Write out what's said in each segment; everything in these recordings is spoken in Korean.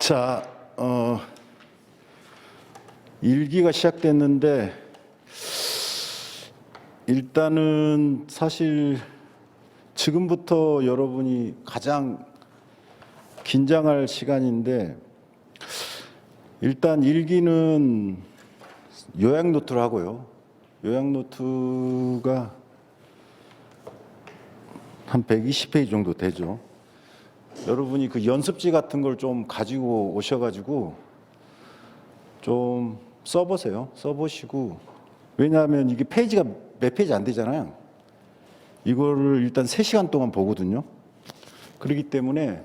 자, 일기가 시작됐는데 일단은 사실 지금부터 여러분이 가장 긴장할 시간인데 일단 일기는 요약 노트를 하고요. 요약 노트가 한 120페이지 정도 되죠. 여러분이 그 연습지 같은 걸 좀 가지고 오셔가지고 좀 써보세요. 써보시고, 왜냐하면 이게 페이지가 몇 페이지 안 되잖아요. 이거를 일단 3시간 동안 보거든요. 그렇기 때문에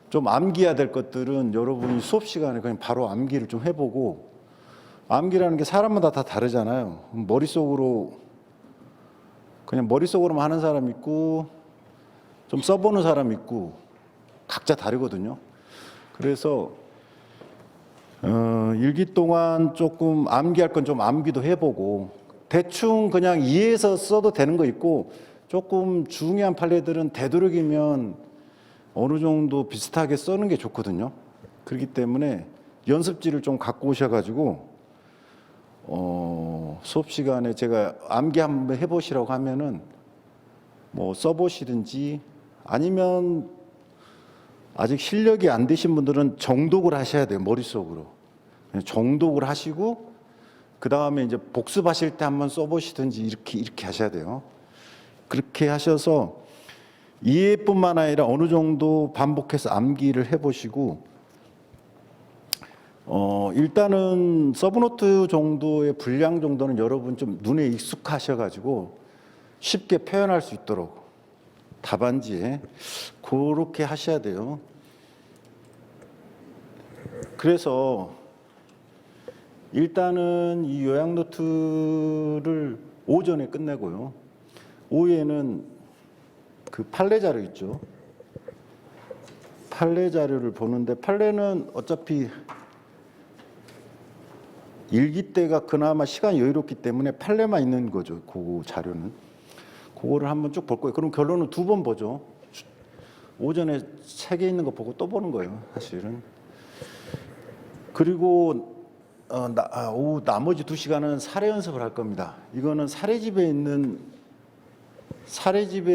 좀 암기해야 될 것들은 여러분이 수업 시간에 그냥 바로 암기를 좀 해보고, 암기라는 게 사람마다 다 다르잖아요. 그냥 머릿속으로만 하는 사람 있고 좀 써보는 사람 있고 각자 다르거든요. 그래서 일기 동안 조금 암기할 건 좀 암기도 해보고, 대충 그냥 이해해서 써도 되는 거 있고, 조금 중요한 판례들은 되도록이면 어느 정도 비슷하게 쓰는 게 좋거든요. 그렇기 때문에 연습지를 좀 갖고 오셔가지고 수업 시간에 제가 암기 한번 해보시라고 하면은 뭐 써보시든지, 아니면 아직 실력이 안 되신 분들은 정독을 하셔야 돼요. 머릿속으로 정독을 하시고 그 다음에 이제 복습하실 때 한번 써보시든지 이렇게 하셔야 돼요. 그렇게 하셔서 이해뿐만 아니라 어느 정도 반복해서 암기를 해보시고, 일단은 서브노트 정도의 분량 정도는 여러분 좀 눈에 익숙하셔가지고 쉽게 표현할 수 있도록 답안지에 그렇게 하셔야 돼요. 그래서 일단은 이 요약노트를 오전에 끝내고요. 오후에는 그 판례 자료 있죠. 판례 자료를 보는데, 판례는 어차피 일기 때가 그나마 시간이 여유롭기 때문에 판례만 있는 거죠. 그 자료는. 그거를 한번 쭉 볼 거예요. 그럼 결론은 2번 보죠. 오전에 3개 있는 거 보고 또 보는 거예요, 사실은. 그리고 오후 나머지 2시간은 사례 연습을 할 겁니다. 이거는 사례집에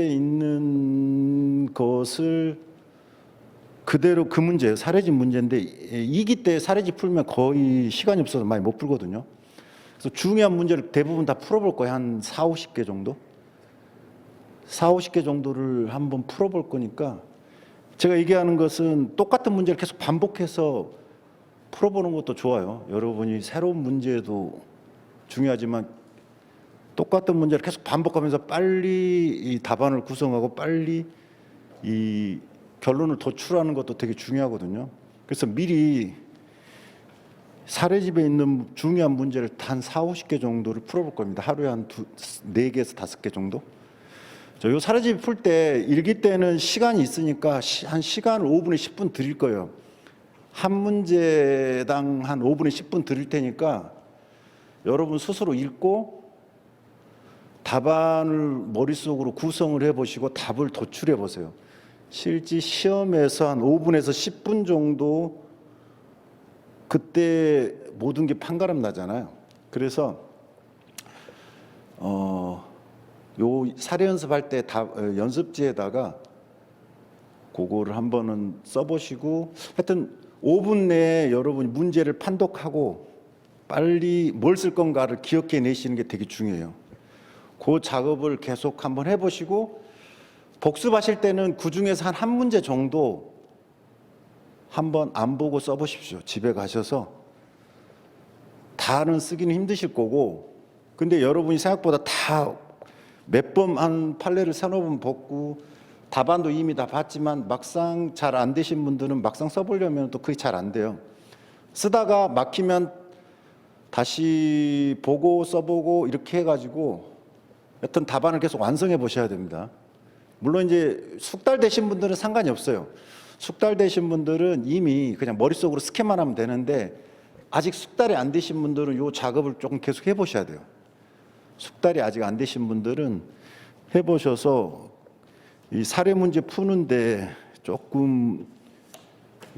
있는 것을 그대로 그 문제예요. 사례집 문제인데 2기 때 사례집 풀면 거의 시간이 없어서 많이 못 풀거든요. 그래서 중요한 문제를 대부분 다 풀어볼 거예요. 한 40-50개 정도? 40-50개 정도를 한번 풀어볼 거니까, 제가 얘기하는 것은 똑같은 문제를 계속 반복해서 풀어보는 것도 좋아요. 여러분이 새로운 문제도 중요하지만 똑같은 문제를 계속 반복하면서 빨리 이 답안을 구성하고 빨리 이 결론을 도출하는 것도 되게 중요하거든요. 그래서 미리 사례집에 있는 중요한 문제를 한 40-50개 정도를 풀어볼 겁니다. 하루에 한 4개에서 5개 정도. 요 사례집 풀 때 일기 때는 시간이 있으니까 한 시간을 5분에 10분 드릴 거예요. 한 문제당 한 5분에 10분 드릴 테니까 여러분 스스로 읽고 답안을 머릿속으로 구성을 해보시고 답을 도출해 보세요. 실제 시험에서 한 5분에서 10분 정도 그때 모든 게 판가름 나잖아요. 그래서 요 사례 연습할 때 연습지에다가 그거를 한번은 써보시고, 하여튼 5분 내에 여러분이 문제를 판독하고 빨리 뭘 쓸 건가를 기억해 내시는 게 되게 중요해요. 그 작업을 계속 한번 해보시고, 복습하실 때는 그 중에서 한 문제 정도 한번 안 보고 써보십시오. 집에 가셔서. 다는 쓰기는 힘드실 거고, 근데 여러분이 생각보다 다 몇 번 한 판례를 3-4번 보고 답안도 이미 다 봤지만 막상 잘 안 되신 분들은 막상 써보려면 또 그게 잘 안 돼요. 쓰다가 막히면 다시 보고 써보고 이렇게 해가지고 여튼 답안을 계속 완성해 보셔야 됩니다. 물론 이제 숙달 되신 분들은 상관이 없어요. 숙달 되신 분들은 이미 그냥 머릿속으로 스캔만 하면 되는데, 아직 숙달이 안 되신 분들은 이 작업을 조금 계속 해보셔야 돼요. 숙달이 아직 안 되신 분들은 해보셔서 이 사례 문제 푸는데 조금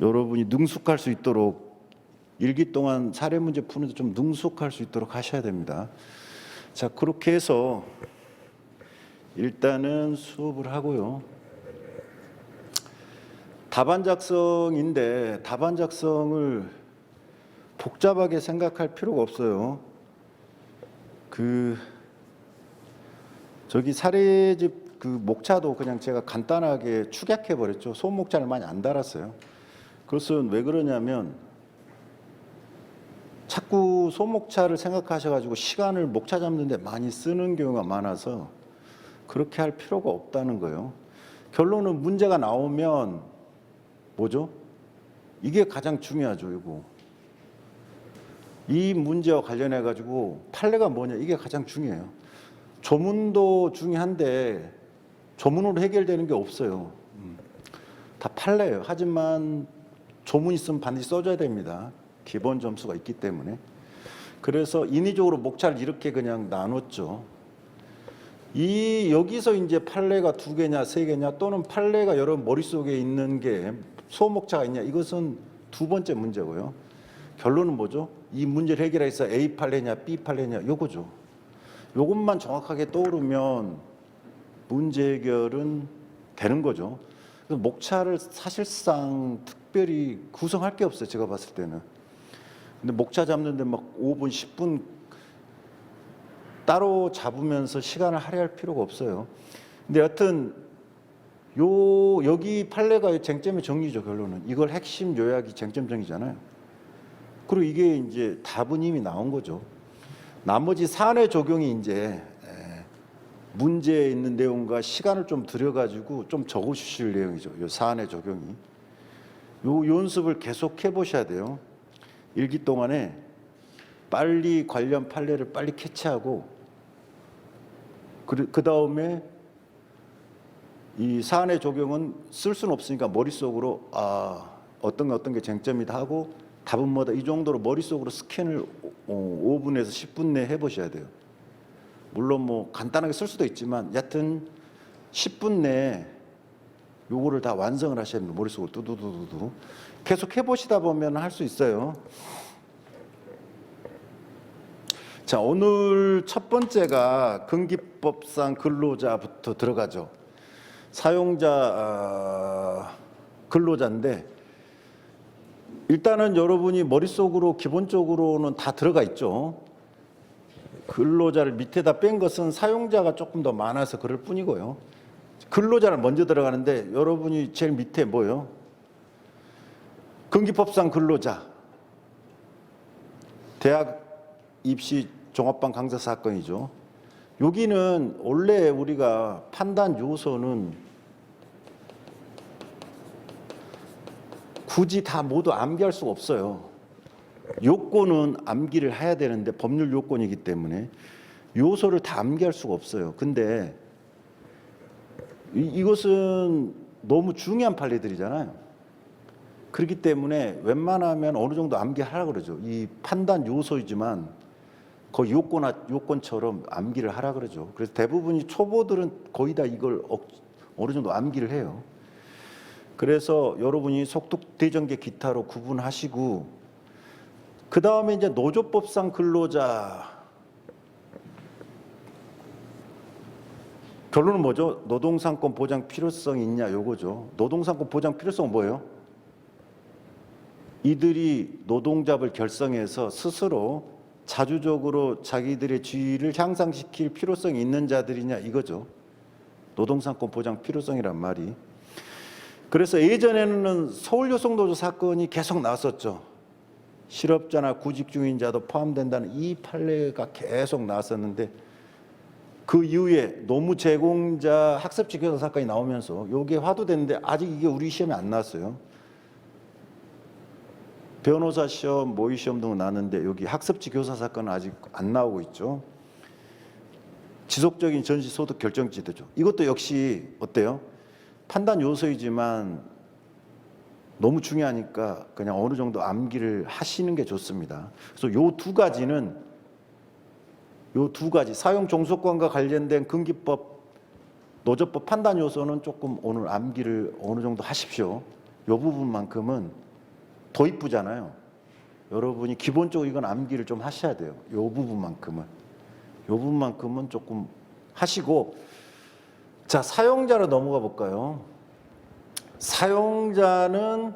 여러분이 능숙할 수 있도록 일기 동안 사례 문제 푸는데 좀 능숙할 수 있도록 하셔야 됩니다. 자, 그렇게 해서 일단은 수업을 하고요. 답안 작성인데 답안 작성을 복잡하게 생각할 필요가 없어요. 저기 사례집 목차도 그냥 제가 간단하게 축약해 버렸죠. 소목차를 많이 안 달았어요. 그것은 왜 그러냐면 자꾸 소목차를 생각하셔가지고 시간을 목차 잡는 데 많이 쓰는 경우가 많아서 그렇게 할 필요가 없다는 거예요. 결론은 문제가 나오면 뭐죠? 이게 가장 중요하죠. 이 문제와 관련해 가지고 판례가 뭐냐, 이게 가장 중요해요. 조문도 중요한데 조문으로 해결되는 게 없어요. 다 판례예요. 하지만 조문 있으면 반드시 써줘야 됩니다. 기본 점수가 있기 때문에. 그래서 인위적으로 목차를 이렇게 그냥 나눴죠. 여기서 이제 판례가 2개냐 3개냐 또는 판례가 여러분 머릿속에 있는 게 소목차가 있냐, 이것은 두 번째 문제고요. 결론은 뭐죠? 이 문제를 해결해서 A 판례냐 B 판례냐 요거죠. 요것만 정확하게 떠오르면 문제 해결은 되는 거죠. 그래서 목차를 사실상 특별히 구성할 게 없어요. 제가 봤을 때는. 근데 목차 잡는데 막 5분 10분 따로 잡으면서 시간을 할애할 필요가 없어요. 근데 여튼 여기 판례가 쟁점의 정리죠. 결론은 이걸 핵심 요약이 쟁점 정리잖아요. 그리고 이게 이제 답은 이미 나온 거죠. 나머지 사안의 적용이 이제 문제에 있는 내용과 시간을 좀 들여가지고 좀 적어주실 내용이죠. 이 사안의 적용이. 요 연습을 계속 해보셔야 돼요. 일기 동안에 빨리 관련 판례를 빨리 캐치하고 그 다음에 이 사안의 적용은 쓸 수는 없으니까 머릿속으로 어떤 게 쟁점이다 하고 답은 뭐다, 이 정도로 머릿속으로 스캔을 5분에서 10분 내에 해보셔야 돼요. 물론 뭐 간단하게 쓸 수도 있지만 여튼 10분 내에 요거를 다 완성을 하셔야 됩니다. 머릿속으로 두두두두두 계속 해보시다 보면 할 수 있어요. 자, 오늘 첫 번째가 근기법상 근로자부터 들어가죠. 사용자 근로자인데 일단은 여러분이 머릿속으로 기본적으로는 다 들어가 있죠. 근로자를 밑에다 뺀 것은 사용자가 조금 더 많아서 그럴 뿐이고요. 근로자를 먼저 들어가는데 여러분이 제일 밑에 뭐예요? 근기법상 근로자. 대학 입시 종합반 강사 사건이죠. 여기는 원래 우리가 판단 요소는 굳이 다 모두 암기할 수가 없어요. 요건은 암기를 해야 되는데 법률 요건이기 때문에 요소를 다 암기할 수가 없어요. 근데 이것은 너무 중요한 판례들이잖아요. 그렇기 때문에 웬만하면 어느 정도 암기하라고 그러죠. 이 판단 요소이지만 거의 요건처럼 암기를 하라 그러죠. 그래서 대부분이 초보들은 거의 다 이걸 어느 정도 암기를 해요. 그래서 여러분이 속독대전개 기타로 구분하시고 그 다음에 이제 노조법상 근로자. 결론은 뭐죠? 노동상권 보장 필요성이 있냐 요거죠. 노동상권 보장 필요성은 뭐예요? 이들이 노동잡을 결성해서 스스로 자주적으로 자기들의 지위를 향상시킬 필요성이 있는 자들이냐 이거죠. 노동상권 보장 필요성이란 말이. 그래서 예전에는 서울여성노조 사건이 계속 나왔었죠. 실업자나 구직 중인자도 포함된다는 이 판례가 계속 나왔었는데 그 이후에 노무 제공자 학습지 교사 사건이 나오면서 이게 화두됐는데 아직 이게 우리 시험에 안 나왔어요. 변호사 시험, 모의 시험 등은 나왔는데 여기 학습지 교사 사건은 아직 안 나오고 있죠. 지속적인 전시 소득 결정지대죠. 이것도 역시 어때요? 판단 요소이지만 너무 중요하니까 그냥 어느 정도 암기를 하시는 게 좋습니다. 그래서 요 두 가지 사용 종속권과 관련된 근기법, 노조법 판단 요소는 조금 오늘 암기를 어느 정도 하십시오. 요 부분만큼은 도입부잖아요. 여러분이 기본적으로 이건 암기를 좀 하셔야 돼요. 요 부분만큼은 조금 하시고, 자, 사용자로 넘어가 볼까요? 사용자는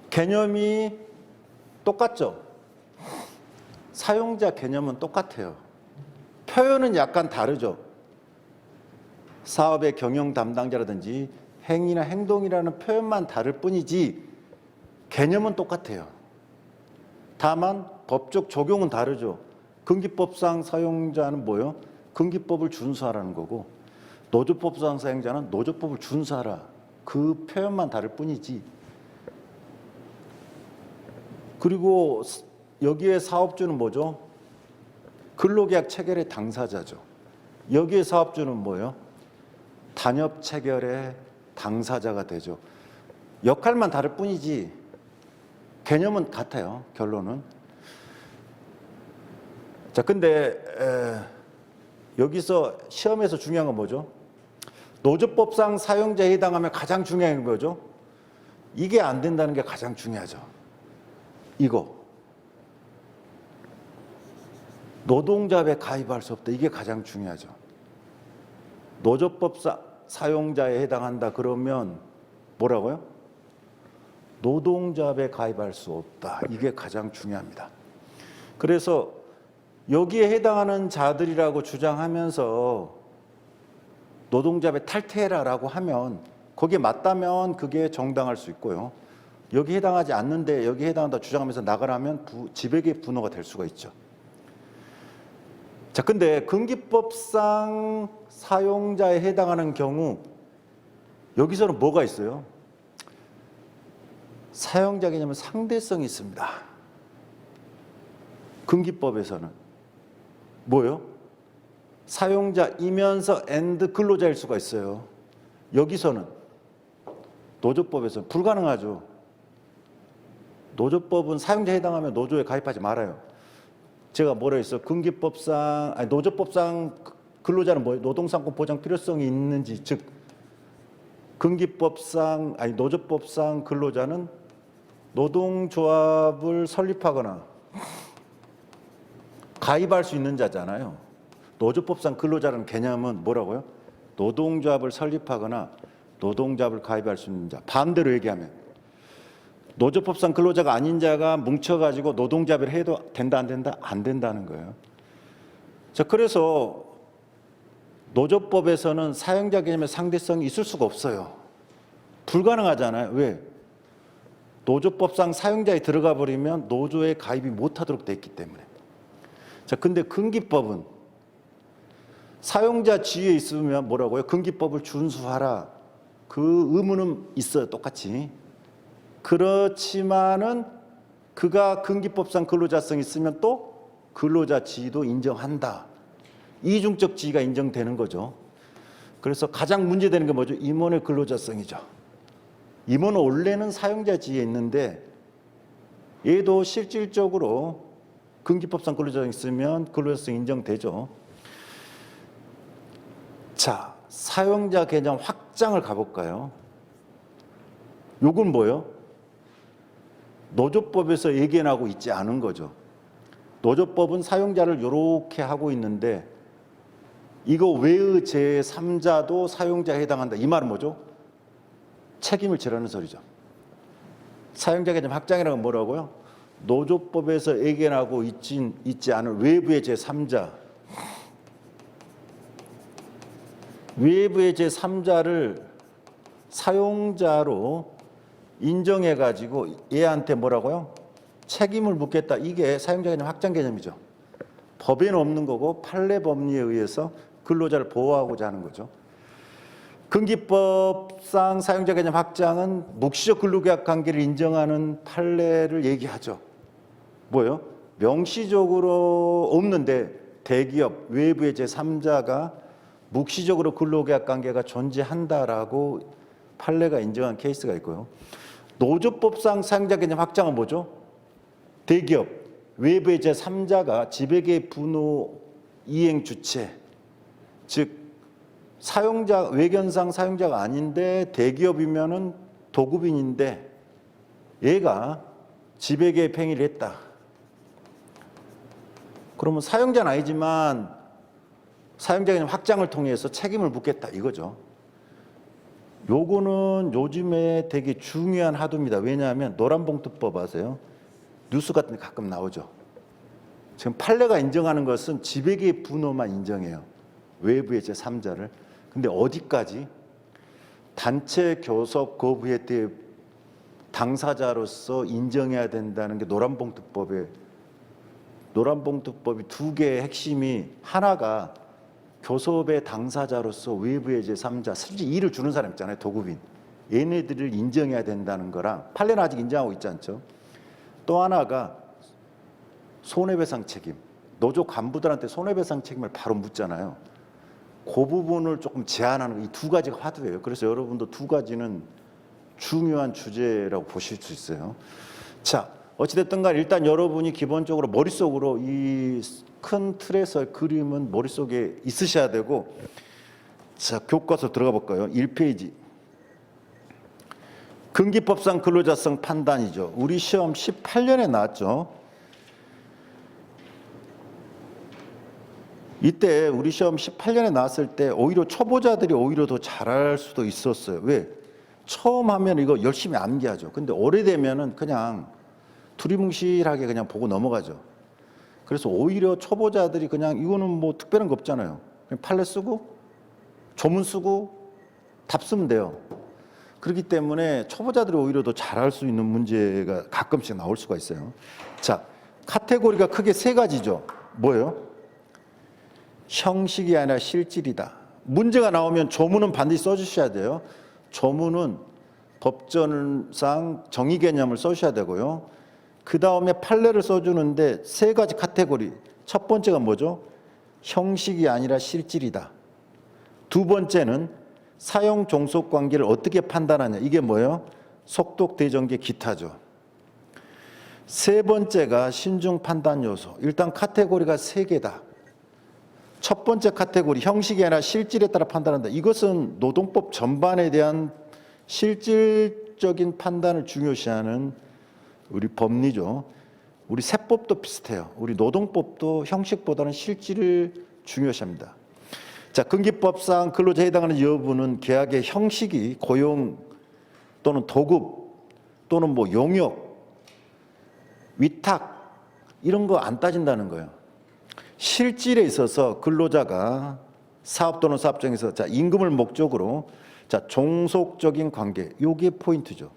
개념이 똑같죠? 사용자 개념은 똑같아요. 표현은 약간 다르죠. 사업의 경영 담당자라든지 행위나 행동이라는 표현만 다를 뿐이지 개념은 똑같아요. 다만 법적 적용은 다르죠. 금기법상 사용자는 뭐예요? 금기법을 준수하라는 거고, 노조법상 사용자는 노조법을 준수하라. 그 표현만 다를 뿐이지. 그리고 여기에 사업주는 뭐죠? 근로계약 체결의 당사자죠. 여기에 사업주는 뭐예요? 단협 체결의 당사자가 되죠. 역할만 다를 뿐이지 개념은 같아요. 결론은. 자, 근데 여기서 시험에서 중요한 건 뭐죠? 노조법상 사용자에 해당하면 가장 중요한 거죠. 이게 안 된다는 게 가장 중요하죠. 이거. 노동자에 가입할 수 없다. 이게 가장 중요하죠. 노조법상 사용자에 해당한다 그러면 뭐라고요? 노동자에 가입할 수 없다. 이게 가장 중요합니다. 그래서 여기에 해당하는 자들이라고 주장하면서 노동자에 탈퇴해라라고 하면 거기에 맞다면 그게 정당할 수 있고요. 여기 해당하지 않는데 여기 해당한다 주장하면서 나가라면 지배계의 분노가 될 수가 있죠. 자, 근데 금기법상 사용자에 해당하는 경우 여기서는 뭐가 있어요? 사용자 개념은 상대성이 있습니다. 금기법에서는 뭐예요? 사용자이면서 and 근로자일 수가 있어요. 여기서는 노조법에서는 불가능하죠. 노조법은 사용자에 해당하면 노조에 가입하지 말아요. 제가 뭐라 했어? 금기법상, 아니 노조법상 근로자는 뭐예요? 노동상권 보장 필요성이 있는지, 즉 금기법상, 아니 노조법상 근로자는 노동조합을 설립하거나 가입할 수 있는 자잖아요. 노조법상 근로자라는 개념은 뭐라고요? 노동조합을 설립하거나 노동조합을 가입할 수 있는 자. 반대로 얘기하면 노조법상 근로자가 아닌 자가 뭉쳐가지고 노동조합을 해도 된다 안 된다? 안 된다는 거예요. 자, 그래서 노조법에서는 사용자 개념의 상대성이 있을 수가 없어요. 불가능하잖아요. 왜? 노조법상 사용자에 들어가 버리면 노조에 가입이 못하도록 돼 있기 때문에. 자, 근데 금기법은 사용자 지위에 있으면 뭐라고요? 금기법을 준수하라. 그 의무는 있어요. 똑같이. 그렇지만은 그가 금기법상 근로자성이 있으면 또 근로자 지위도 인정한다. 이중적 지위가 인정되는 거죠. 그래서 가장 문제되는 게 뭐죠? 임원의 근로자성이죠. 임원은 원래는 사용자 지위에 있는데 얘도 실질적으로 금기법상 근로자성이 있으면 근로자성 인정되죠. 자, 사용자 개념 확장을 가볼까요? 요건 뭐예요? 노조법에서 예견하고 있지 않은 거죠. 노조법은 사용자를 이렇게 하고 있는데 이거 외의 제3자도 사용자에 해당한다. 이 말은 뭐죠? 책임을 지라는 소리죠. 사용자 개념 확장이라는 건 뭐라고요? 노조법에서 예견하고 있지 않은 외부의 제3자, 외부의 제3자를 사용자로 인정해가지고 얘한테 뭐라고요? 책임을 묻겠다. 이게 사용자 개념 확장 개념이죠. 법에는 없는 거고 판례 법리에 의해서 근로자를 보호하고자 하는 거죠. 금기법상 사용자 개념 확장은 묵시적 근로계약 관계를 인정하는 판례를 얘기하죠. 뭐예요? 명시적으로 없는데 대기업 외부의 제3자가 묵시적으로 근로계약 관계가 존재한다라고 판례가 인정한 케이스가 있고요. 노조법상 사용자 개념 확장은 뭐죠? 대기업 외부의 제3자가 지배계의 분호 이행 주체, 즉 외견상 사용자가 아닌데 대기업이면은 도급인인데 얘가 지배계획 행위를 했다. 그러면 사용자는 아니지만 사용자 개념 확장을 통해서 책임을 묻겠다 이거죠. 요거는 요즘에 되게 중요한 하도입니다. 왜냐하면 노란봉투법 아세요? 뉴스 같은 데 가끔 나오죠. 지금 판례가 인정하는 것은 지배계획 분호만 인정해요. 외부의 제3자를. 근데 어디까지? 단체 교섭 거부에 대해 당사자로서 인정해야 된다는 게 노란봉투법의 노란봉투법이 두 개의 핵심이 하나가 교섭의 당사자로서 외부의 제3자, 실제 이의를 주는 사람 있잖아요. 도급인. 얘네들을 인정해야 된다는 거랑 판례는 아직 인정하고 있지 않죠. 또 하나가 손해배상 책임. 노조 간부들한테 손해배상 책임을 바로 묻잖아요. 그 부분을 조금 제한하는 이 두 가지가 화두예요. 그래서 여러분도 두 가지는 중요한 주제라고 보실 수 있어요. 자, 어찌됐든 간 일단 여러분이 기본적으로 머릿속으로 이 큰 틀에서 그림은 머릿속에 있으셔야 되고, 자, 교과서 들어가 볼까요? 1페이지. 근기법상 근로자성 판단이죠. 우리 시험 18년에 나왔죠. 이때 우리 시험 18년에 나왔을 때 오히려 초보자들이 오히려 더 잘할 수도 있었어요. 왜? 처음 하면 이거 열심히 암기하죠. 근데 오래되면은 그냥 두리뭉실하게 그냥 보고 넘어가죠. 그래서 오히려 초보자들이 그냥 이거는 뭐 특별한 거 없잖아요. 그냥 판례 쓰고 조문 쓰고 답 쓰면 돼요. 그렇기 때문에 초보자들이 오히려 더 잘할 수 있는 문제가 가끔씩 나올 수가 있어요. 자, 카테고리가 크게 세 가지죠. 뭐예요? 형식이 아니라 실질이다. 문제가 나오면 조문은 반드시 써주셔야 돼요. 조문은 법전상 정의 개념을 써주셔야 되고요. 그 다음에 판례를 써주는데 세 가지 카테고리. 첫 번째가 뭐죠? 형식이 아니라 실질이다. 두 번째는 사용 종속 관계를 어떻게 판단하냐. 이게 뭐예요? 속독, 대전개, 기타죠. 세 번째가 신중 판단 요소. 일단 카테고리가 세 개다. 첫 번째 카테고리 형식이 아니라 실질에 따라 판단한다. 이것은 노동법 전반에 대한 실질적인 판단을 중요시하는 우리 법리죠. 우리 세법도 비슷해요. 우리 노동법도 형식보다는 실질을 중요시합니다. 자, 근기법상 근로자에 해당하는 여부는 계약의 형식이 고용 또는 도급 또는 뭐 용역, 위탁 이런 거 안 따진다는 거예요. 실질에 있어서 근로자가 사업 또는 사업장에서 자, 임금을 목적으로 자, 종속적인 관계, 요게 포인트죠.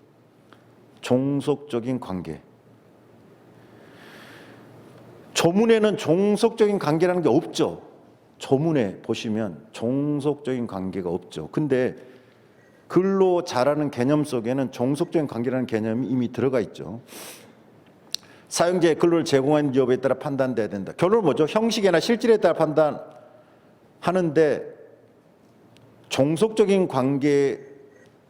종속적인 관계. 조문에는 종속적인 관계라는 게 없죠. 조문에 보시면 종속적인 관계가 없죠. 근데 근로 잘하는 개념 속에는 종속적인 관계라는 개념이 이미 들어가 있죠. 사용자의 근로를 제공하는 여부에 따라 판단돼야 된다. 결론은 뭐죠? 형식이나 실질에 따라 판단하는데 종속적인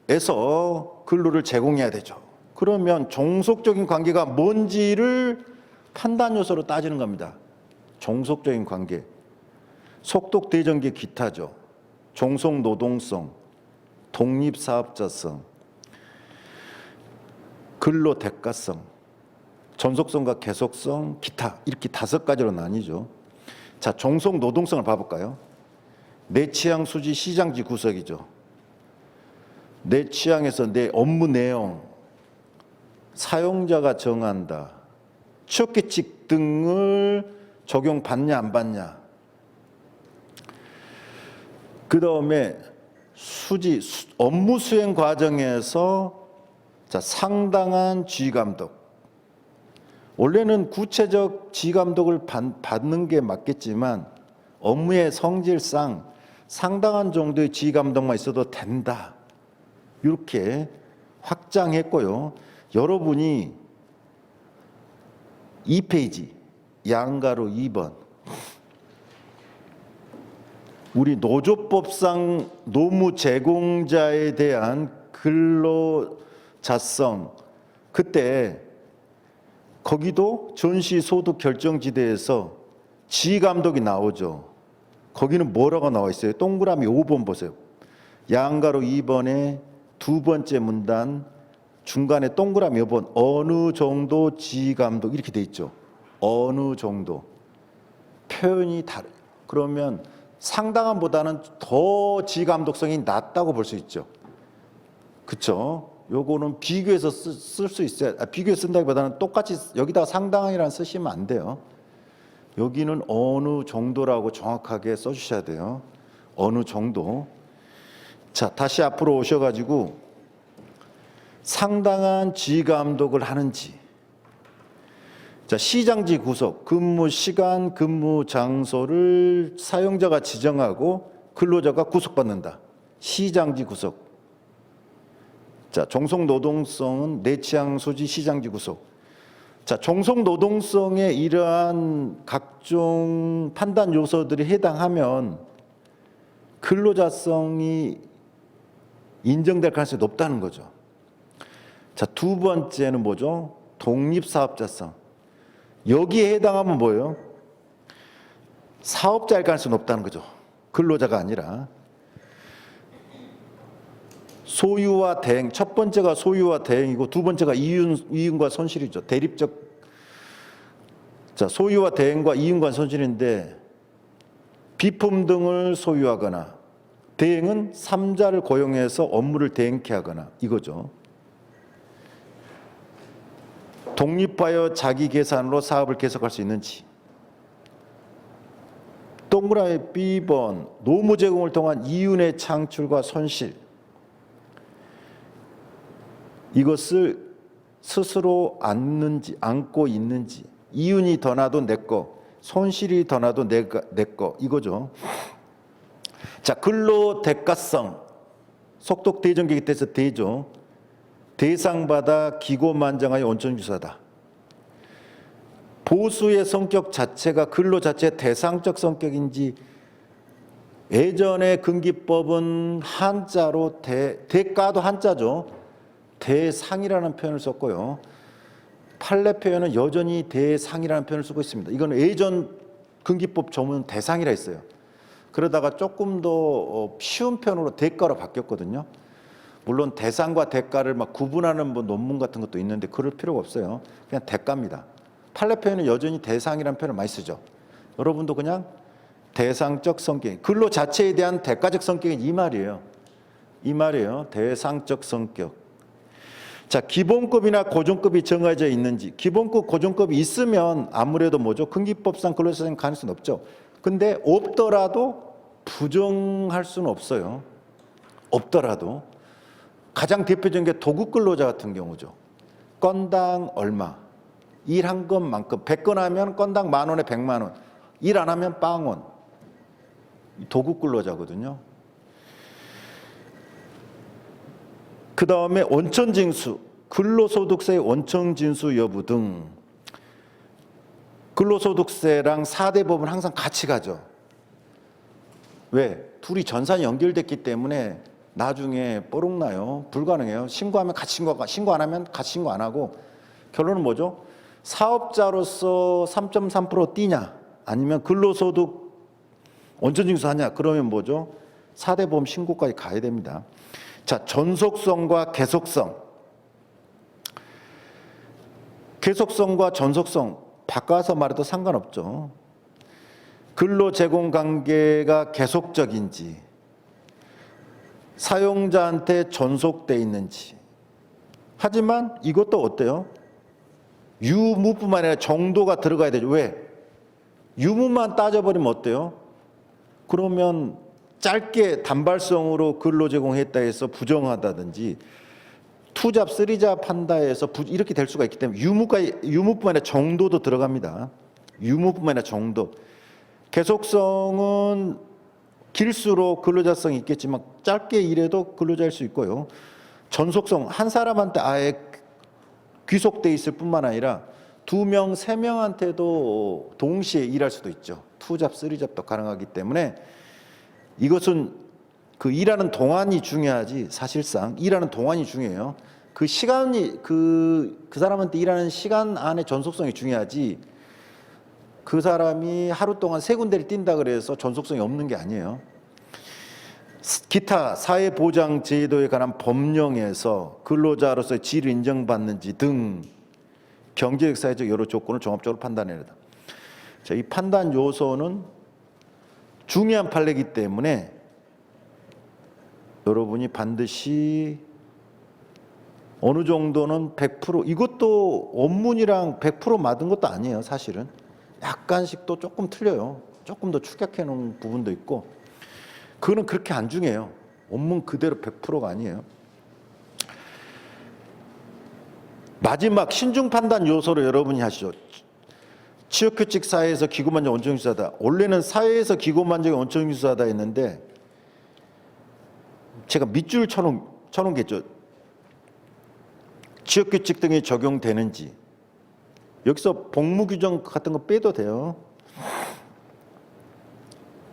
관계에서 근로를 제공해야 되죠. 그러면 종속적인 관계가 뭔지를 판단 요소로 따지는 겁니다. 종속적인 관계. 속독, 대전개, 기타죠. 종속 노동성, 독립사업자성, 근로 대가성, 전속성과 계속성, 기타 이렇게 다섯 가지로 나뉘죠. 자, 종속 노동성을 봐볼까요? 내 취향 수지 시장지 구석이죠. 내 취향에서 내 업무 내용 사용자가 정한다. 취업규칙 등을 적용받냐 안 받냐. 그 다음에 업무 수행 과정에서 자, 상당한 지휘감독. 원래는 구체적 지휘감독을 받는 게 맞겠지만 업무의 성질상 상당한 정도의 지휘감독만 있어도 된다. 이렇게 확장했고요. 여러분이 2페이지 양가로 2번 우리 노조법상 노무 제공자에 대한 근로자성 그때 거기도 전시소득 결정지대에서 지휘감독이 나오죠. 거기는 뭐라고 나와 있어요? 동그라미 5번 보세요. 양가로 2번의 두 번째 문단 중간에 동그라미 몇 번 어느 정도 지감독 이렇게 돼 있죠. 어느 정도 표현이 다르. 그러면 상당한보다는 더 지감독성이 낮다고 볼 수 있죠. 그렇죠? 요거는 비교해서 쓸 수 있어요. 비교해 쓴다기보다는 똑같이 여기다가 상당한이라는 쓰시면 안 돼요. 여기는 어느 정도라고 정확하게 써주셔야 돼요. 어느 정도. 자, 다시 앞으로 오셔가지고 상당한 지감독을 하는지. 자, 시장지 구속, 근무 시간, 근무 장소를 사용자가 지정하고 근로자가 구속받는다. 시장지 구속. 자, 종속 노동성은 내 취향 소지 시장지 구속. 자, 종속 노동성에 이러한 각종 판단 요소들이 해당하면 근로자성이 인정될 가능성이 높다는 거죠. 자, 두 번째는 뭐죠? 독립사업자성. 여기에 해당하면 뭐예요? 사업자일 가능성이 높다는 거죠. 근로자가 아니라. 소유와 대행, 첫 번째가 소유와 대행이고 두 번째가 이윤과 손실이죠. 대립적. 자, 소유와 대행과 이윤과 손실인데 비품 등을 소유하거나 대행은 3자를 고용해서 업무를 대행케 하거나 이거죠. 독립하여 자기 계산으로 사업을 계속할 수 있는지. 동그라미 B번 노무 제공을 통한 이윤의 창출과 손실. 이것을 스스로 안고 있는지. 이윤이 더 나도 내 거, 손실이 더 나도 내 거 이거죠. 자, 근로 대가성. 속독 대정객에 대해서 대죠. 대상받아 기고만장하여 원천주사다. 보수의 성격 자체가 근로 자체의 대상적 성격인지. 예전의 근기법은 한자로 대가도 한자죠. 대상이라는 표현을 썼고요. 판례 표현은 여전히 대상이라는 표현을 쓰고 있습니다. 이건 예전 근기법 조문 대상이라 했어요. 그러다가 조금 더 쉬운 표현으로 대가로 바뀌었거든요. 물론 대상과 대가를 막 구분하는 뭐 논문 같은 것도 있는데 그럴 필요가 없어요. 그냥 대가입니다. 판례 표현은 여전히 대상이라는 표현을 많이 쓰죠. 여러분도 그냥 대상적 성격, 근로 자체에 대한 대가적 성격이 이 말이에요. 이 말이에요. 대상적 성격. 자, 기본급이나 고정급이 정해져 있는지. 기본급, 고정급이 있으면 아무래도 뭐죠? 근기법상 근로자성 가능성은 없죠. 근데 없더라도 부정할 수는 없어요. 없더라도. 가장 대표적인 게 도급 근로자 같은 경우죠. 건당 얼마. 일한 것만큼. 100건 하면 건당 10,000원에 100만 원. 일 안 하면 빵원. 도급 근로자거든요. 그 다음에 원천징수, 근로소득세의 원천징수 여부 등. 근로소득세랑 4대 법은 항상 같이 가죠. 왜? 둘이 전산이 연결됐기 때문에 나중에 뽀록나요. 불가능해요. 신고하면 같이 신고하고, 신고 안 하면 같이 신고 안 하고. 결론은 뭐죠? 사업자로서 3.3% 뛰냐, 아니면 근로소득 원천징수 하냐, 그러면 뭐죠? 4대 보험 신고까지 가야 됩니다. 자, 전속성과 계속성. 계속성과 전속성 바꿔서 말해도 상관없죠. 근로 제공 관계가 계속적인지, 사용자한테 전속돼 있는지. 하지만 이것도 어때요? 유무뿐만 아니라 정도가 들어가야 되죠. 왜? 유무만 따져버리면 어때요? 그러면 짧게 단발성으로 근로 제공했다 해서 부정하다든지 투잡, 쓰리잡 한다 해서 이렇게 될 수가 있기 때문에 유무뿐만 아니라 정도도 들어갑니다. 유무뿐만 아니라 정도. 계속성은 길수록 근로자성이 있겠지만 짧게 일해도 근로자일 수 있고요. 전속성, 한 사람한테 아예 귀속돼 있을 뿐만 아니라 2명, 3명한테도 동시에 일할 수도 있죠. 투잡, 쓰리잡도 가능하기 때문에 이것은 그 일하는 동안이 중요하지, 사실상 일하는 동안이 중요해요. 그 시간이 그 사람한테 일하는 시간 안에 전속성이 중요하지, 그 사람이 하루 동안 3군데를 뛴다 그래서 전속성이 없는 게 아니에요. 기타 사회보장제도에 관한 법령에서 근로자로서의 지위를 인정받는지 등 경제적, 사회적 여러 조건을 종합적으로 판단해야 한다. 자, 이 판단 요소는 중요한 판례이기 때문에 여러분이 반드시 어느 정도는 100% 이것도 원문이랑 100% 맞은 것도 아니에요. 사실은 약간씩 또 조금 틀려요. 조금 더 축약해 놓은 부분도 있고 그거는 그렇게 안 중요해요. 원문 그대로 100%가 아니에요. 마지막 신중 판단 요소로 여러분이 하시죠. 취업규칙 사회에서 기고만장 원천징수하다. 원래는 사회에서 기고만장이 원천징수하다 했는데 제가 밑줄 쳐놓은 게 있죠. 취업규칙 등이 적용되는지. 여기서 복무규정 같은 거 빼도 돼요.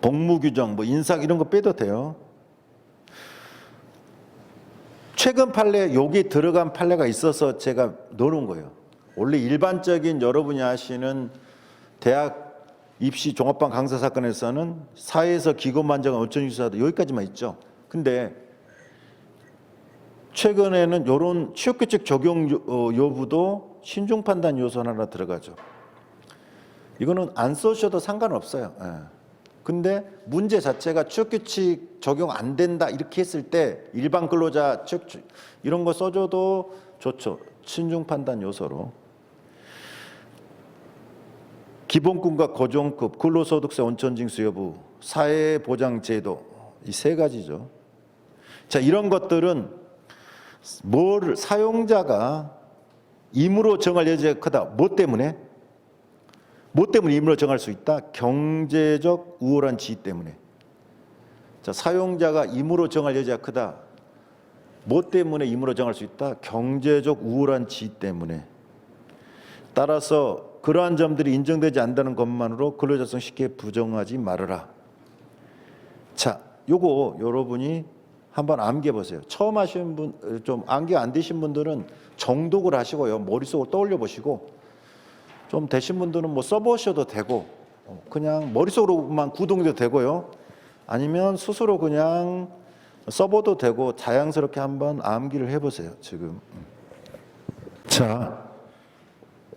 복무규정, 뭐 인사 이런 거 빼도 돼요. 최근 판례, 여기 들어간 판례가 있어서 제가 넣어놓은 거예요. 원래 일반적인 여러분이 아시는 대학 입시 종합반 강사 사건에서는 사회에서 기고만장은 원천징수하다 여기까지만 있죠. 근데 최근에는 이런 취업규칙 적용 여부도 신중 판단 요소 하나 들어가죠. 이거는 안 써주셔도 상관없어요. 예. 근데 문제 자체가 취업규칙 적용 안 된다 이렇게 했을 때 일반 근로자 취업규칙 이런 거 써줘도 좋죠. 신중 판단 요소로. 기본급과 고정급, 근로소득세 원천징수 여부, 사회보장제도 이 세 가지죠. 자, 이런 것들은 사용자가 임의로 정할 여지가 크다. 뭐 때문에 임의로 정할 수 있다? 경제적 우월한 지위 때문에. 자, 사용자가 임의로 정할 여지가 크다. 뭐 때문에 임의로 정할 수 있다? 경제적 우월한 지위 때문에. 따라서 그러한 점들이 인정되지 않는다는 것만으로 근로자성 쉽게 부정하지 말아라. 자, 요거 여러분이 한번 암기해 보세요. 처음 하시는 분, 좀 암기 안 되신 분들은 정독을 하시고요. 머릿속으로 떠올려 보시고 좀 되신 분들은 뭐 써보셔도 되고 그냥 머릿속으로만 구동해도 되고요. 아니면 스스로 그냥 써봐도 되고 자연스럽게 한번 암기를 해보세요. 지금. 자,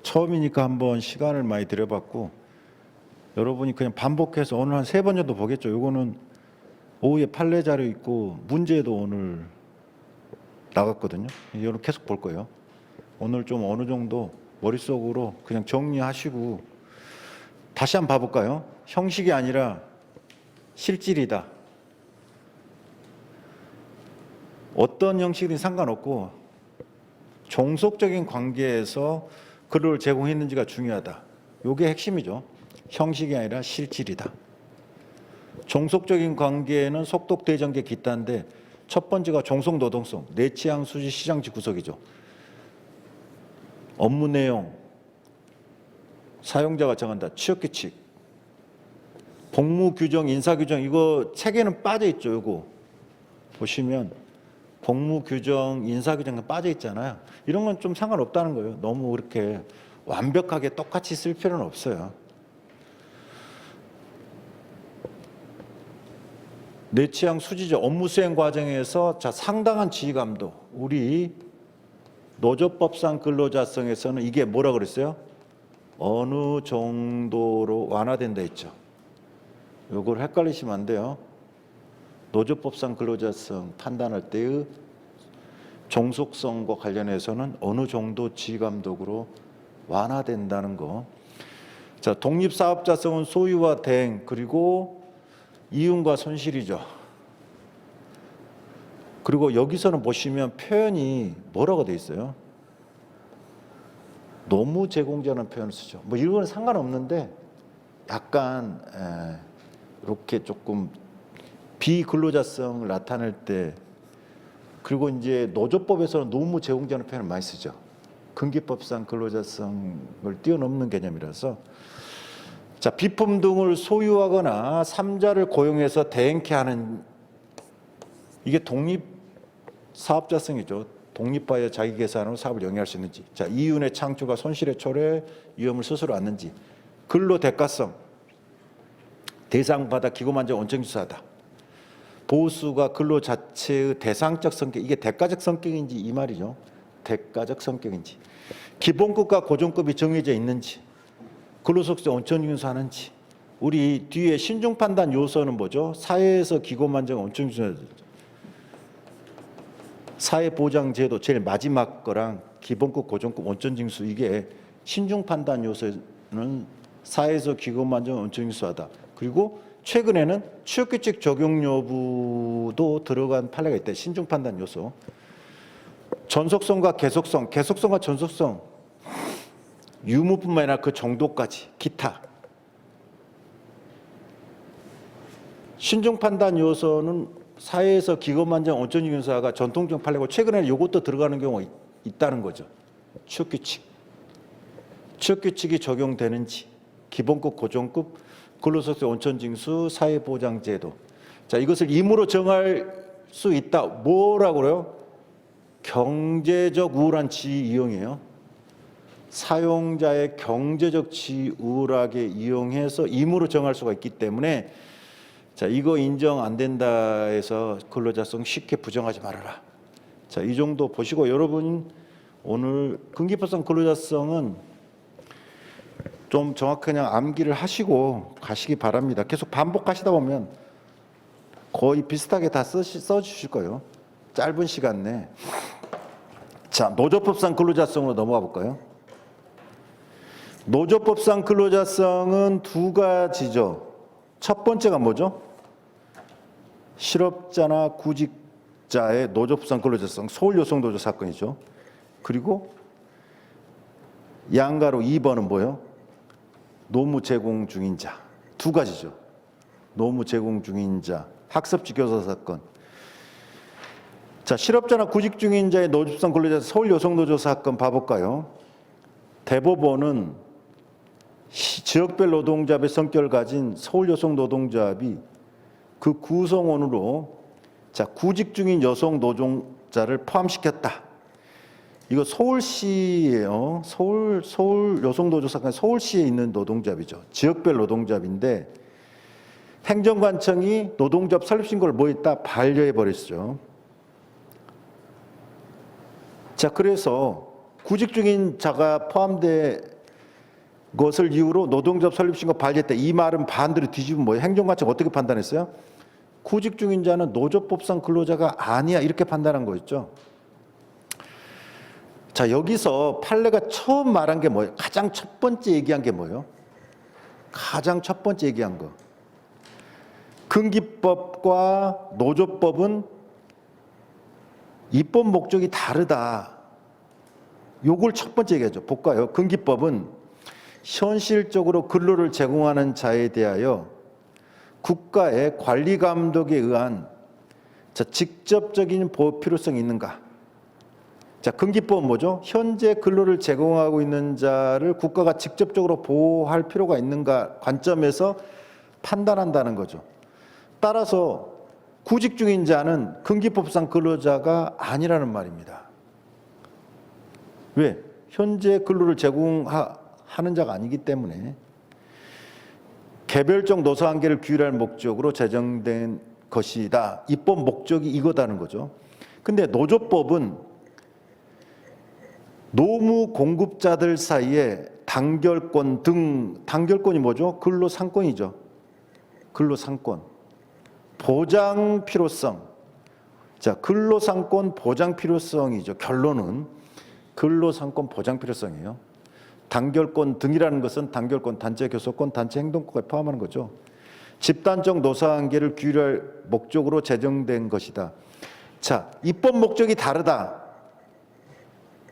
처음이니까 한번 시간을 많이 들여봤고 여러분이 그냥 반복해서 오늘 한 3번 정도 보겠죠. 요거는 오후에 판례 자료 있고 문제도 오늘 나갔거든요. 이거는 계속 볼 거예요. 오늘 좀 어느 정도 머릿속으로 그냥 정리하시고 다시 한번 봐볼까요? 형식이 아니라 실질이다. 어떤 형식이든 상관없고 종속적인 관계에서 근로를 제공했는지가 중요하다. 이게 핵심이죠. 형식이 아니라 실질이다. 종속적인 관계는 속독, 대전계, 기타인데 첫 번째가 종속노동성, 내 취향, 수지, 시장지 구석이죠. 업무 내용, 사용자가 정한다. 취업규칙, 복무규정, 인사규정 이거 책에는 빠져 있죠. 이거 보시면 복무규정, 인사규정은 빠져 있잖아요. 이런 건 좀 상관없다는 거예요. 너무 그렇게 완벽하게 똑같이 쓸 필요는 없어요. 내 취향 수지적 업무 수행 과정에서 자 상당한 지휘감도 우리 노조법상 근로자성에서는 이게 뭐라 그랬어요? 어느 정도로 완화된다 했죠. 요걸 헷갈리시면 안 돼요. 노조법상 근로자성 판단할 때의 종속성과 관련해서는 어느 정도 지휘감독으로 완화된다는 거. 자, 독립사업자성은 소유와 대행 그리고 이윤과 손실이죠. 그리고 여기서는 보시면 표현이 뭐라고 돼 있어요? 노무 제공자라는 표현을 쓰죠. 뭐 이건 상관없는데 약간 이렇게 조금 비근로자성을 나타낼 때 그리고 이제 노조법에서는 노무 제공자라는 표현을 많이 쓰죠. 근기법상 근로자성을 뛰어넘는 개념이라서 자, 비품 등을 소유하거나 삼자를 고용해서 대행케 하는 이게 독립사업자성이죠. 독립하여 자기 계산으로 사업을 영위할 수 있는지. 자, 이윤의 창출과 손실의 초래 위험을 스스로 안는지. 근로 대가성. 대상받아 기고만장 원천징수하다. 보수가 근로 자체의 대상적 성격, 이게 대가적 성격인지 이 말이죠. 대가적 성격인지. 기본급과 고정급이 정해져 있는지, 근로속성 원천징수 하는지. 우리 뒤에 신중 판단 요소는 뭐죠? 사회에서 기고만정 원천징수, 사회보장제도 제일 마지막 거랑 기본급, 고정급, 원천징수, 이게 신중 판단 요소는 사회에서 기고만정 원천징수하다. 그리고 최근에는 취업규칙 적용 여부도 들어간 판례가 있다. 신중 판단 요소. 전속성과 계속성, 계속성과 전속성, 유무뿐만 아니라 그 정도까지 기타. 신중 판단 요소는 사회에서 기고만정 원천징수가 전통적 판례고 최근에는 이것도 들어가는 경우가 있다는 거죠. 취업규칙. 취업규칙이 적용되는지, 기본급, 고정급, 근로소득세 원천징수, 사회보장제도. 자, 이것을 임의로 정할 수 있다. 뭐라고 그래요? 경제적 우월한 지위 이용이에요. 사용자의 경제적 지위 우월하게 이용해서 임의로 정할 수가 있기 때문에, 자, 이거 인정 안 된다 해서 근로자성 쉽게 부정하지 말아라. 자, 이 정도 보시고 여러분 오늘 근기법상 근로자성은 좀 정확히 그냥 암기를 하시고 가시기 바랍니다. 계속 반복하시다 보면 거의 비슷하게 다 써주실 거예요. 짧은 시간 내에. 자, 노조법상 근로자성으로 넘어가 볼까요? 노조법상 근로자성은 두 가지죠. 첫 번째가 뭐죠? 실업자나 구직자의 노조법상 근로자성, 서울여성노조 사건이죠. 그리고 양가로 2번은 뭐예요? 노무 제공 중인 자. 두 가지죠. 노무 제공 중인 자, 학습지 교사 사건. 자, 실업자나 구직 중인 자의 노조법상 근로자 서울여성노조 사건 봐볼까요? 대법원은 지역별 노동조합의 성격을 가진 서울여성노동조합이 그 구성원으로, 자, 구직 중인 여성 노동자를 포함시켰다. 이거 서울시예요. 서울 여성노조 사건, 서울시에 있는 노동조합이죠. 지역별 노동조합인데 행정관청이 노동조합 설립신고를 뭐 했다? 반려해 버렸죠. 자, 그래서 구직 중인 자가 포함된 것을 이유로 노동조합 설립신고 반려했다. 이 말은 반대로 뒤집으면 뭐예요? 행정관청 어떻게 판단했어요? 구직 중인 자는 노조법상 근로자가 아니야, 이렇게 판단한 거였죠. 자, 여기서 판례가 처음 말한 게 뭐예요? 가장 첫 번째 얘기한 게 뭐예요? 가장 첫 번째 얘기한 거. 근기법과 노조법은 입법 목적이 다르다. 요걸 첫 번째 얘기하죠. 볼까요? 근기법은 현실적으로 근로를 제공하는 자에 대하여 국가의 관리 감독에 의한 직접적인 보호 필요성이 있는가? 자, 근기법은 뭐죠? 현재 근로를 제공하고 있는 자를 국가가 직접적으로 보호할 필요가 있는가 관점에서 판단한다는 거죠. 따라서 구직 중인 자는 근기법상 근로자가 아니라는 말입니다. 왜? 현재 근로를 제공하는 자가 아니기 때문에. 개별적 노사관계를 규율할 목적으로 제정된 것이다. 입법 목적이 이거다는 거죠. 근데 노조법은 노무 공급자들 사이에 단결권 등, 단결권이 뭐죠? 근로상권이죠. 근로상권. 보장 필요성. 자, 근로상권 보장 필요성이죠. 결론은 근로상권 보장 필요성이에요. 단결권 등이라는 것은 단결권, 단체 교섭권, 단체 행동권에 포함하는 거죠. 집단적 노사관계를 규율할 목적으로 제정된 것이다. 자, 입법 목적이 다르다.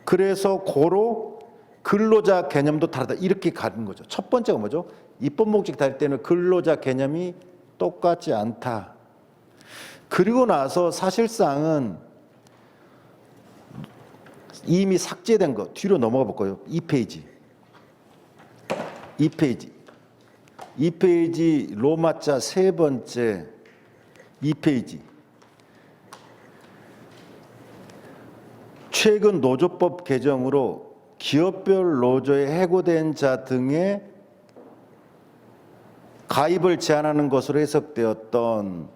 그래서 고로 근로자 개념도 다르다. 이렇게 가는 거죠. 첫 번째가 뭐죠? 입법 목적이 다를 때는 근로자 개념이 똑같지 않다. 그리고 나서 사실상은 이미 삭제된 거 뒤로 넘어가 볼까요? 2페이지. 2페이지 로마자 세 번째 2페이지. 최근 노조법 개정으로 기업별 노조에 해고된 자 등의 가입을 제한하는 것으로 해석되었던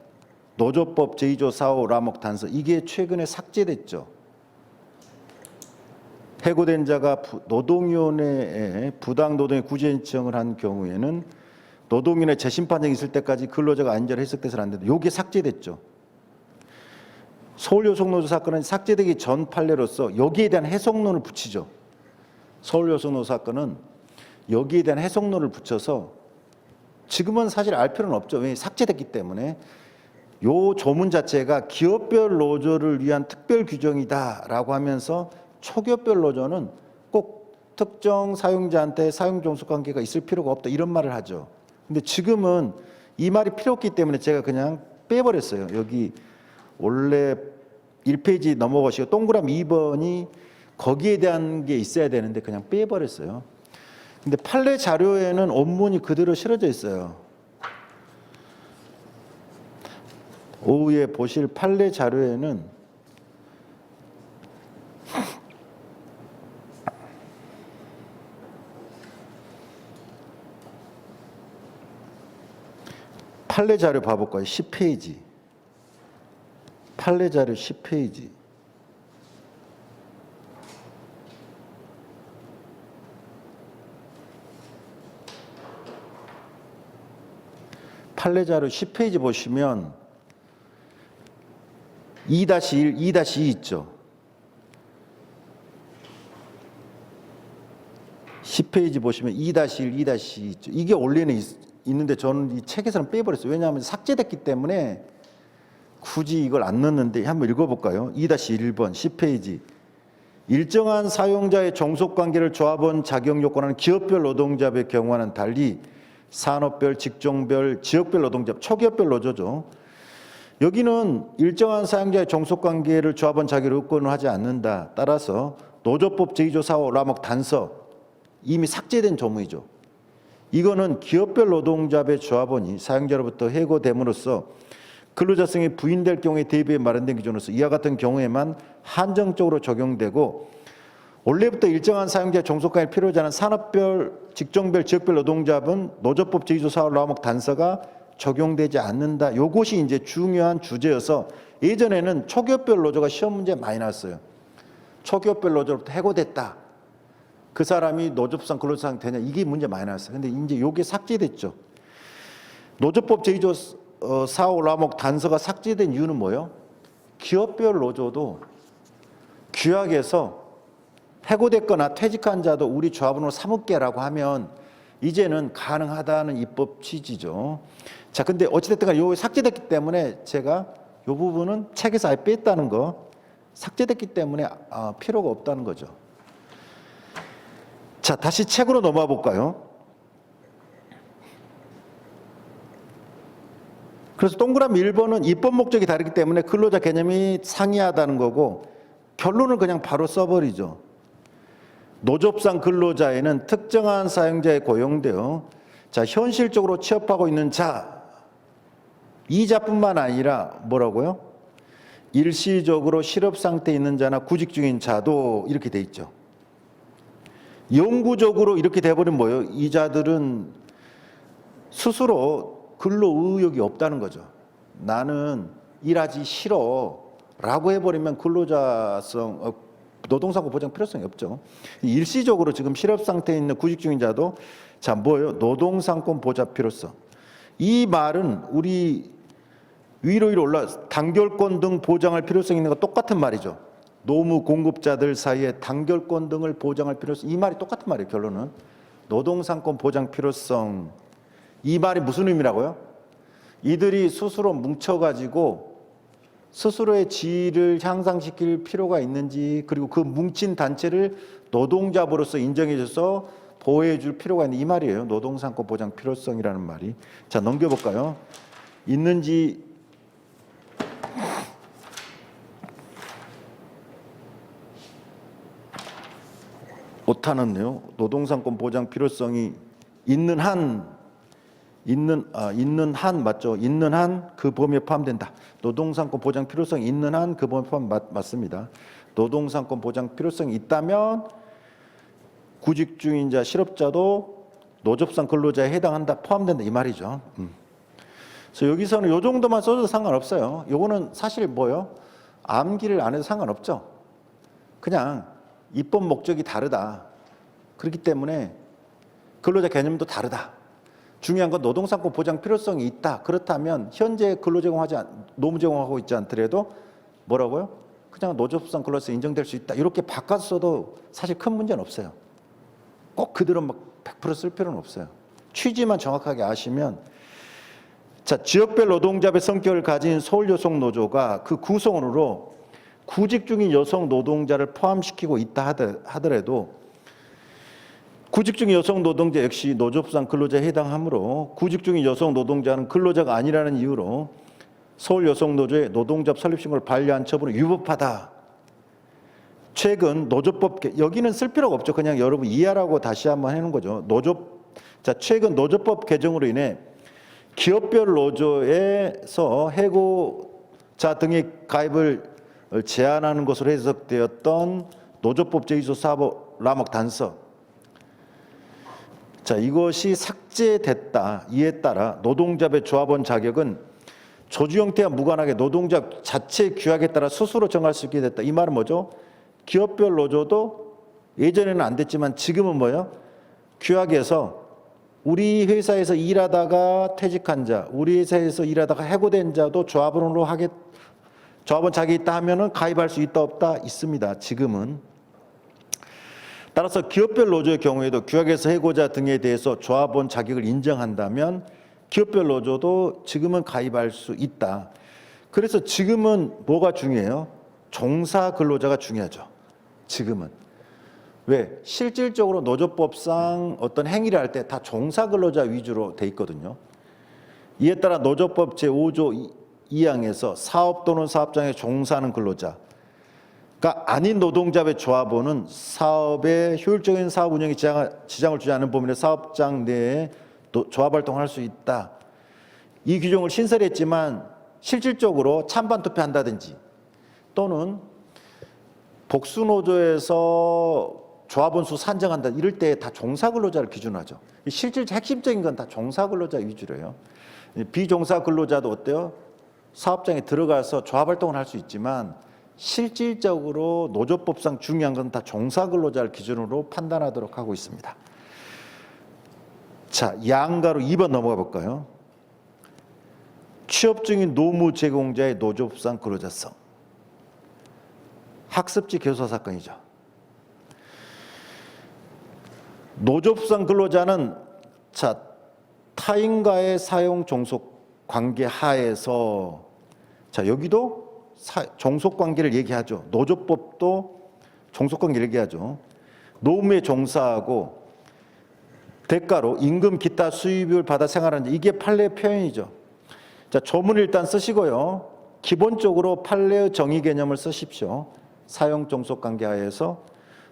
노조법 제2조 4호 라목 단서 이게 최근에 삭제됐죠. 해고된 자가 노동위원회에 부당 노동의 구제 신청을 한 경우에는 노동위원회 재심판정이 있을 때까지 근로자가 안전을 해석돼서는 안 된다. 이게 삭제됐죠. 서울요속노조 사건은 삭제되기 전 판례로서 여기에 대한 해석론을 붙이죠. 서울요속노조 사건은 여기에 대한 해석론을 붙여서 지금은 사실 알 필요는 없죠. 왜 삭제됐기 때문에. 요 조문 자체가 기업별 노조를 위한 특별 규정이다라고 하면서 초기업별 노조는 꼭 특정 사용자한테 사용 종속 관계가 있을 필요가 없다 이런 말을 하죠. 근데 지금은 이 말이 필요 없기 때문에 제가 그냥 빼버렸어요. 여기 원래 1페이지 넘어가시고 동그라미 2번이 거기에 대한 게 있어야 되는데 그냥 빼버렸어요. 근데 판례 자료에는 원문이 그대로 실어져 있어요. 오후에 보실 판례 자료에는 판례 자료 봐볼까요? 10페이지. 판례 자료 10페이지. 판례 자료 10페이지 보시면 2-1, 2-2 있죠. 10페이지 보시면 2-1, 2-2 있죠. 이게 원래는 있는데 저는 이 책에서는 빼버렸어요. 왜냐하면 삭제됐기 때문에 굳이 이걸 안 넣었는데 한번 읽어볼까요? 2-1번 10페이지. 일정한 사용자의 종속관계를 조합원 자격 요건하는 기업별 노동자의 경우와는 달리 산업별, 직종별, 지역별 노동자, 초기업별 노조죠. 여기는 일정한 사용자의 종속관계를 조합원 자격 요건을 하지 않는다. 따라서 노조법 제2조 4호 라목 단서 이미 삭제된 조문이죠. 이거는 기업별 노동자의 조합원이 사용자로부터 해고됨으로써 근로자성이 부인될 경우에 대비해 마련된 기준으로서 이와 같은 경우에만 한정적으로 적용되고 원래부터 일정한 사용자의 종속관계를 필요하지 않은 산업별, 직종별, 지역별 노동자분 노조법 제2조 4호 라목 단서가 적용되지 않는다. 이것이 이제 중요한 주제여서 예전에는 초기업별 노조가 시험 문제 많이 나왔어요. 초기업별 노조로부터 해고됐다. 그 사람이 노조법상 근로자상 되냐 이게 문제 많이 나왔어요. 근데 이제 이게 삭제됐죠. 노조법 제2조 4호 라목 단서가 삭제된 이유는 뭐예요? 기업별 노조도 규약에서 해고됐거나 퇴직한 자도 우리 조합원으로 삼을게라고 하면 이제는 가능하다는 입법 취지죠. 자, 근데 어찌됐든 간에 요 삭제됐기 때문에 제가 요 부분은 책에서 아예 뺐다는 거, 삭제됐기 때문에 필요가 없다는 거죠. 자, 다시 책으로 넘어가 볼까요? 그래서 동그라미 1번은 입법 목적이 다르기 때문에 근로자 개념이 상이하다는 거고 결론을 그냥 바로 써버리죠. 노조법상 근로자에는 특정한 사용자에 고용되어 자, 현실적으로 취업하고 있는 자, 이 자뿐만 아니라 뭐라고요? 일시적으로 실업 상태에 있는 자나 구직 중인 자도 이렇게 돼 있죠. 영구적으로 이렇게 돼버리면 뭐예요? 이 자들은 스스로 근로 의욕이 없다는 거죠. 나는 일하기 싫어 라고 해버리면 근로자성, 노동사고 보장 필요성이 없죠. 일시적으로 지금 실업 상태에 있는 구직 중인 자도 자, 뭐예요? 노동상권 보장 필요성. 이 말은 우리 위로 올라 단결권 등 보장할 필요성이 있는 거 똑같은 말이죠. 노무 공급자들 사이에 단결권 등을 보장할 필요성. 이 말이 똑같은 말이에요. 결론은 노동상권 보장 필요성. 이 말이 무슨 의미라고요? 이들이 스스로 뭉쳐가지고 스스로의 지위를 향상시킬 필요가 있는지 그리고 그 뭉친 단체를 노동자로서 인정해줘서 보호해줄 필요가 있는 이 말이에요. 노동상권 보장 필요성이라는 말이. 자, 넘겨볼까요? 있는지 못하는데요. 노동상권 보장 필요성이 있는 한 맞죠? 있는 한 그 범위에 포함된다. 노동상권 보장 필요성이 있는 한 그 범위에 포함 맞습니다. 노동상권 보장 필요성이 있다면 구직 중인자 실업자도 노조법상 근로자에 해당한다, 포함된다 이 말이죠. 그래서 여기서는 요 정도만 써도 상관없어요. 요거는 사실 뭐요? 암기를 안 해도 상관없죠. 그냥 입법 목적이 다르다. 그렇기 때문에 근로자 개념도 다르다. 중요한 건 노동상권 보장 필요성이 있다. 그렇다면 현재 노무 제공하고 있지 않더라도 뭐라고요? 그냥 노조법상 근로자서 인정될 수 있다. 이렇게 바꿔서 써도 사실 큰 문제는 없어요. 꼭 그대로 막 100%쓸 필요는 없어요. 취지만 정확하게 아시면, 자, 지역별 노동자의 성격을 가진 서울여성노조가 그 구성원으로 구직 중인 여성 노동자를 포함시키고 있다 하더라도 구직 중인 여성 노동자 역시 노조법상 근로자에 해당하므로 구직 중인 여성 노동자는 근로자가 아니라는 이유로 서울여성노조의 노동조합 설립신고를 반려한 처분은 위법하다. 최근 노조법, 여기는 쓸 필요가 없죠. 그냥 여러분 이해하라고 다시 한번 해놓은 거죠. 최근 노조법 개정으로 인해 기업별 노조에서 해고자 등의 가입을 제한하는 것으로 해석되었던 노조법 제2조 사법 라목 단서. 자, 이것이 삭제됐다. 이에 따라 노동조합의 조합원 자격은 조주 형태와 무관하게 노동조합 자체 규약에 따라 스스로 정할 수 있게 됐다. 이 말은 뭐죠? 기업별 노조도 예전에는 안 됐지만 지금은 뭐예요? 규약에서 우리 회사에서 일하다가 퇴직한 자, 우리 회사에서 일하다가 해고된 자도 조합원 자격이 있다 하면은 가입할 수 있다 없다 있습니다. 지금은. 따라서 기업별 노조의 경우에도 규약에서 해고자 등에 대해서 조합원 자격을 인정한다면 기업별 노조도 지금은 가입할 수 있다. 그래서 지금은 뭐가 중요해요? 종사 근로자가 중요하죠. 지금은. 왜? 실질적으로 노조법상 어떤 행위를 할 때 다 종사 근로자 위주로 돼 있거든요. 이에 따라 노조법 제5조 2항에서 사업 또는 사업장에 종사하는 근로자가 아닌 노동자의 조합원은 사업의 효율적인 사업 운영에 지장을 주지 않는 범위의 사업장 내에 조합 활동을 할 수 있다. 이 규정을 신설했지만 실질적으로 찬반 투표한다든지 또는 복수노조에서 조합원 수 산정한다 이럴 때 다 종사근로자를 기준하죠. 실질 핵심적인 건 다 종사근로자 위주로요. 비종사근로자도 어때요? 사업장에 들어가서 조합 활동을 할 수 있지만 실질적으로 노조법상 중요한 건 다 종사근로자를 기준으로 판단하도록 하고 있습니다. 자, 양가로 2번 넘어가 볼까요? 취업 중인 노무 제공자의 노조법상 근로자성. 학습지 교사 사건이죠. 노조법상 근로자는 자, 타인과의 사용 종속 관계 하에서 자, 여기도 종속 관계를 얘기하죠. 노조법도 종속 관계를 얘기하죠. 노무에 종사하고 대가로 임금 기타 수입을 받아 생활하는 이게 판례 표현이죠. 자, 조문을 일단 쓰시고요. 기본적으로 판례의 정의 개념을 쓰십시오. 사용 종속 관계 하에서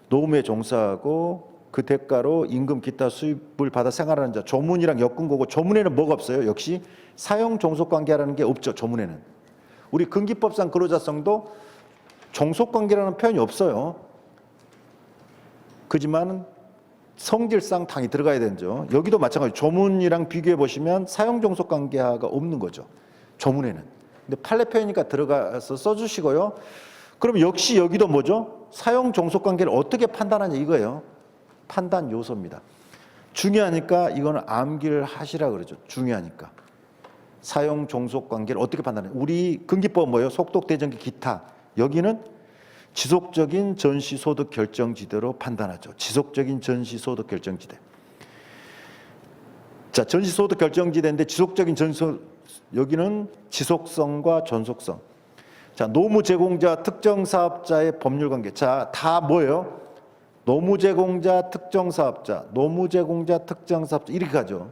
노무에 종사하고 그 대가로 임금 기타 수입을 받아 생활하는 자. 조문이랑 엮은 거고 조문에는 뭐가 없어요? 역시 사용 종속 관계라는 게 없죠. 조문에는. 우리 근기법상 근로자성도 종속 관계라는 표현이 없어요. 그지만 성질상 당이 들어가야 되죠. 여기도 마찬가지. 조문이랑 비교해 보시면 사용 종속 관계가 없는 거죠. 조문에는. 근데 판례 표현이니까 들어가서 써주시고요. 그럼 역시 여기도 뭐죠? 사용 종속 관계를 어떻게 판단하냐 이거예요. 판단 요소입니다. 중요하니까 이거는 암기를 하시라 그러죠. 중요하니까. 사용 종속 관계를 어떻게 판단해요? 우리 근기법 뭐예요? 속독 대전기 기타. 여기는 지속적인 전시소득 결정지대로 판단하죠. 지속적인 전시소득 결정지대. 자, 전시소득 결정지대인데 지속적인 여기는 지속성과 전속성. 자, 노무 제공자 특정 사업자의 법률 관계. 자, 다 뭐예요? 노무 제공자 특정 사업자, 노무 제공자 특정 사업자 이렇게 가죠.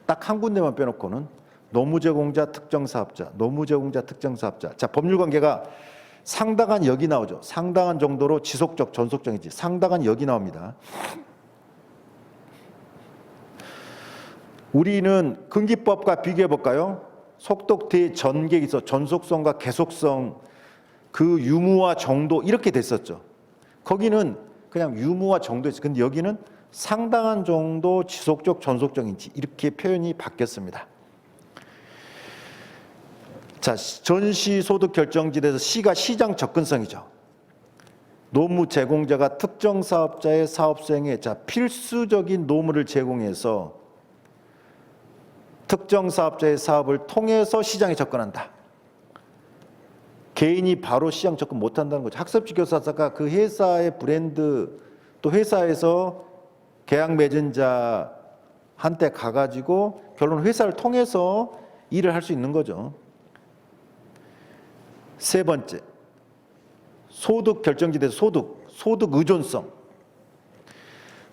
딱 한 군데만 빼놓고는 노무 제공자 특정 사업자, 노무 제공자 특정 사업자. 자, 법률 관계가 상당한 역이 나오죠. 상당한 정도로 지속적, 전속적이지. 상당한 역이 나옵니다. 우리는 근기법과 비교해 볼까요? 속독 대전객이 있어 전속성과 계속성, 그 유무와 정도 이렇게 됐었죠. 거기는 그냥 유무와 정도였어요. 근데 여기는 상당한 정도 지속적, 전속적인지 이렇게 표현이 바뀌었습니다. 자, 전시소득 결정지대에서 C가 시장 접근성이죠. 노무 제공자가 특정 사업자의 사업 수행에 필수적인 노무를 제공해서 특정 사업자의 사업을 통해서 시장에 접근한다. 개인이 바로 시장 접근 못한다는 거죠. 학습지 교사가 그 회사의 브랜드 또 회사에서 계약 맺은 자한테 가가지고 결론 회사를 통해서 일을 할 수 있는 거죠. 세 번째, 소득 결정지대에서 소득 의존성.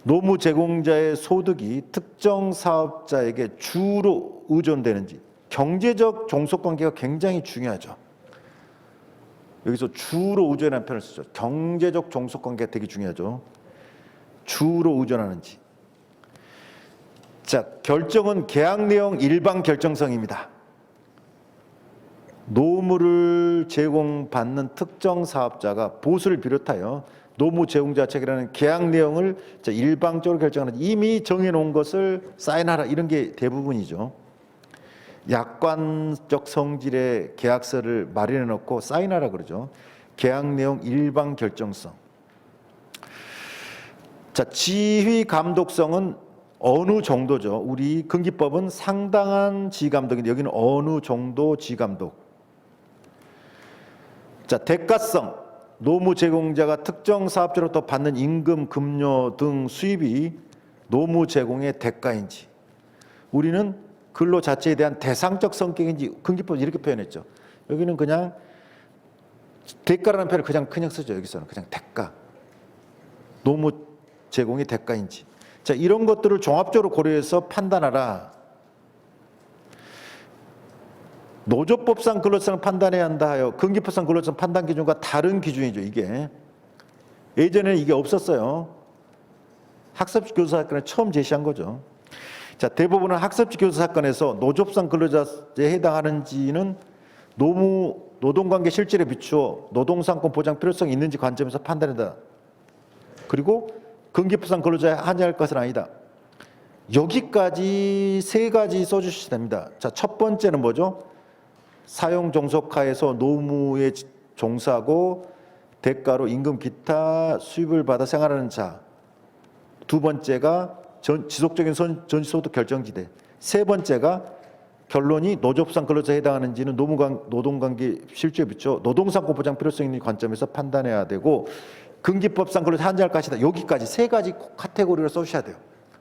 노무 제공자의 소득이 특정 사업자에게 주로 의존되는지, 경제적 종속관계가 굉장히 중요하죠. 여기서 주로 의존하는 표현을 쓰죠. 경제적 종속관계가 되게 중요하죠. 주로 의존하는지. 자, 결정은 계약 내용 일방 결정성입니다. 노무를 제공받는 특정 사업자가 보수를 비롯하여 노무 제공자 책이라는 계약 내용을 일방적으로 결정하는, 이미 정해놓은 것을 사인하라, 이런 게 대부분이죠. 약관적 성질의 계약서를 마련해 놓고 사인하라 그러죠. 계약 내용 일방 결정성. 자, 지휘 감독성은 어느 정도죠. 우리 금기법은 상당한 지휘감독인데 여기는 어느 정도 지휘감독. 자, 대가성. 노무 제공자가 특정 사업자로부터 받는 임금, 급료 등 수입이 노무 제공의 대가인지, 우리는 근로 자체에 대한 대상적 성격인지 금기법 이렇게 표현했죠. 여기는 그냥 대가라는 표현을 그냥 쓰죠. 여기서는 그냥 대가. 노무 제공의 대가인지. 자, 이런 것들을 종합적으로 고려해서 판단하라. 노조법상 근로자성을 판단해야 한다 하여 금기법상 근로자성 판단 기준과 다른 기준이죠. 이게 예전에는 이게 없었어요. 학습지 교사 사건을 처음 제시한 거죠. 자, 대부분은 학습지 교사 사건에서 노조법상 근로자에 해당하는지는 노동관계 실질에 비추어 노동상권 보장 필요성이 있는지 관점에서 판단한다. 그리고 금기법상 근로자에 한해할 것은 아니다. 여기까지 세 가지 써주시면 됩니다. 자, 첫 번째는 뭐죠? 사용 종속하에서 노무에 종사하고 대가로 임금 기타 수입을 받아 생활하는 자. 두 번째가 지속적인 전시소득 결정지대. 세 번째가 결론이 노조법상 근로자에 해당하는지는 노동관계 실질에 비춰 노동상권 보장 필요성 있는 관점에서 판단해야 되고, 금기법상 근로자 한정할 것이다. 여기까지 세 가지 카테고리를 써주셔야 돼요.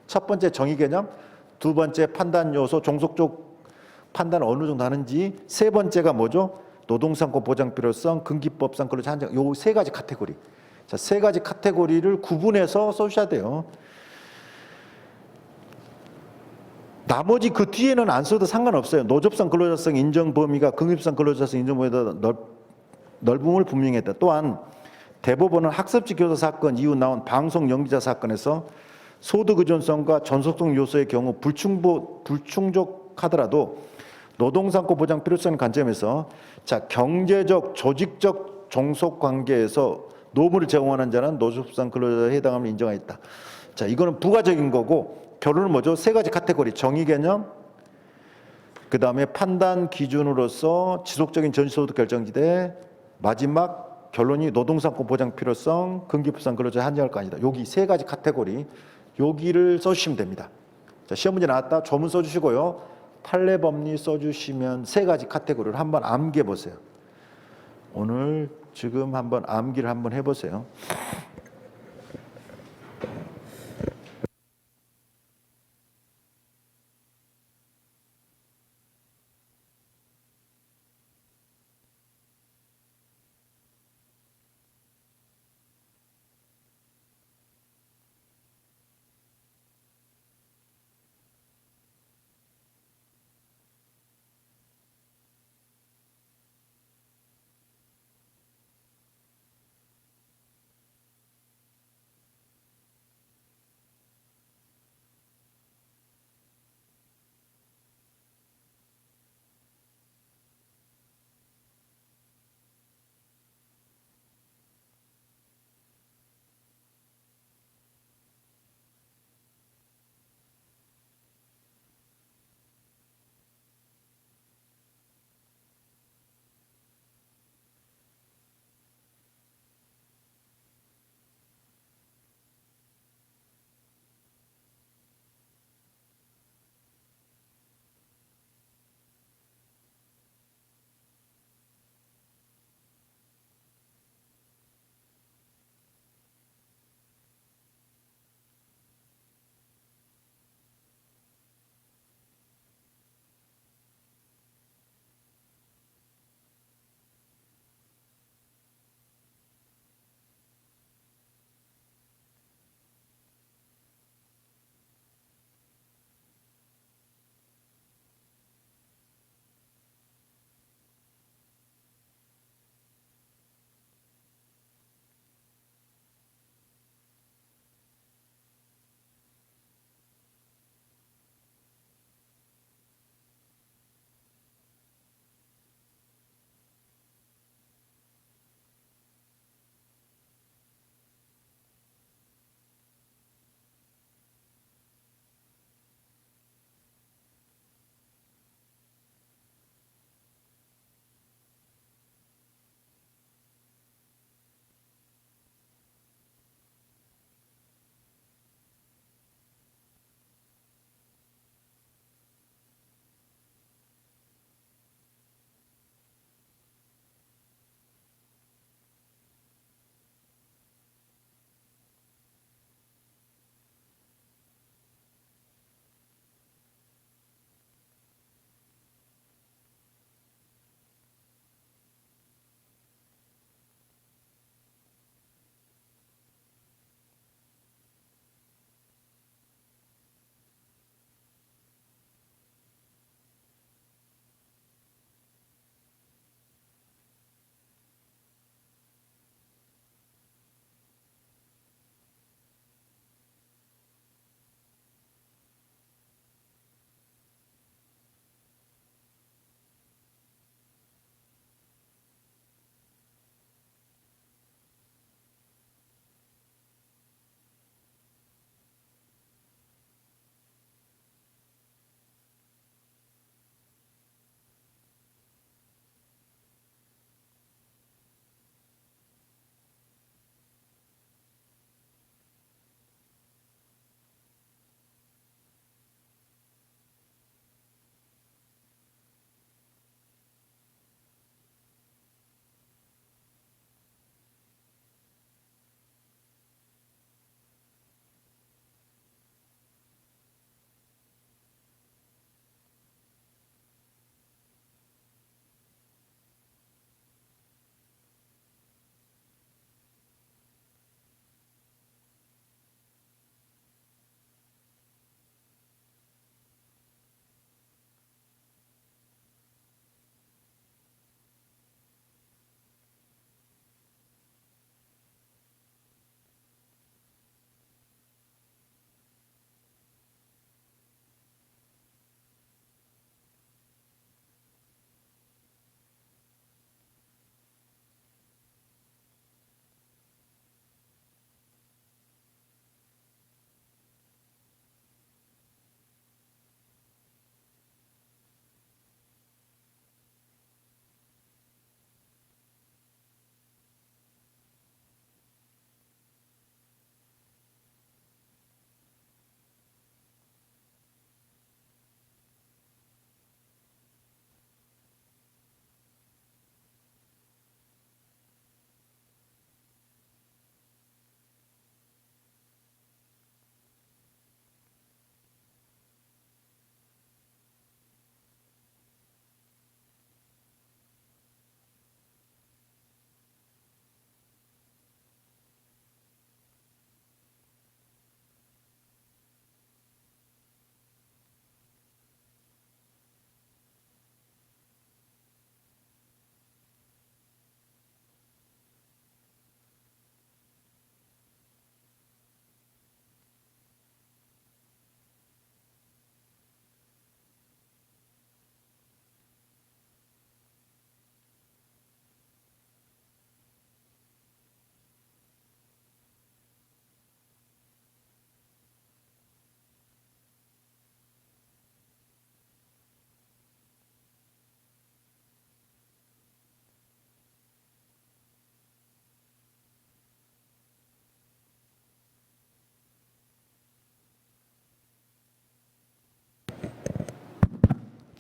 첫 번째 정의 개념, 두 번째 판단 요소, 종속적 판단 어느 정도 하는지, 세 번째가 뭐죠? 노동상권 보장 필요성, 금기법상 근로자 한정, 요 세 가지 카테고리. 자, 세 가지 카테고리를 구분해서 써주셔야 돼요. 나머지 그 뒤에는 안 써도 상관없어요. 노조법상 근로자성 인정 범위가 금기법상 근로자성 인정 범위보다 넓음을 분명히 했다. 또한 대법원은 학습지 교사 사건 이후 나온 방송 연기자 사건에서 소득 의존성과 전속성 요소의 경우 불충족하더라도 노동상권 보장 필요성 관점에서, 자, 경제적 조직적 종속 관계에서 노무를 제공하는 자는 노조법상 근로자에 해당함을 인정하였다. 자, 이거는 부가적인 거고, 결론은 뭐죠? 세 가지 카테고리, 정의 개념, 그 다음에 판단 기준으로서 지속적인 전시소득 결정지대, 마지막 결론이 노동상권 보장 필요성, 금기법상 근로자에 한정할 거 아니다. 여기 세 가지 카테고리, 여기를 써주시면 됩니다. 자, 시험 문제 나왔다. 조문 써주시고요. 판례법리 써주시면 세 가지 카테고리를 한번 암기해 보세요. 오늘 지금 한번 암기를 한번 해보세요.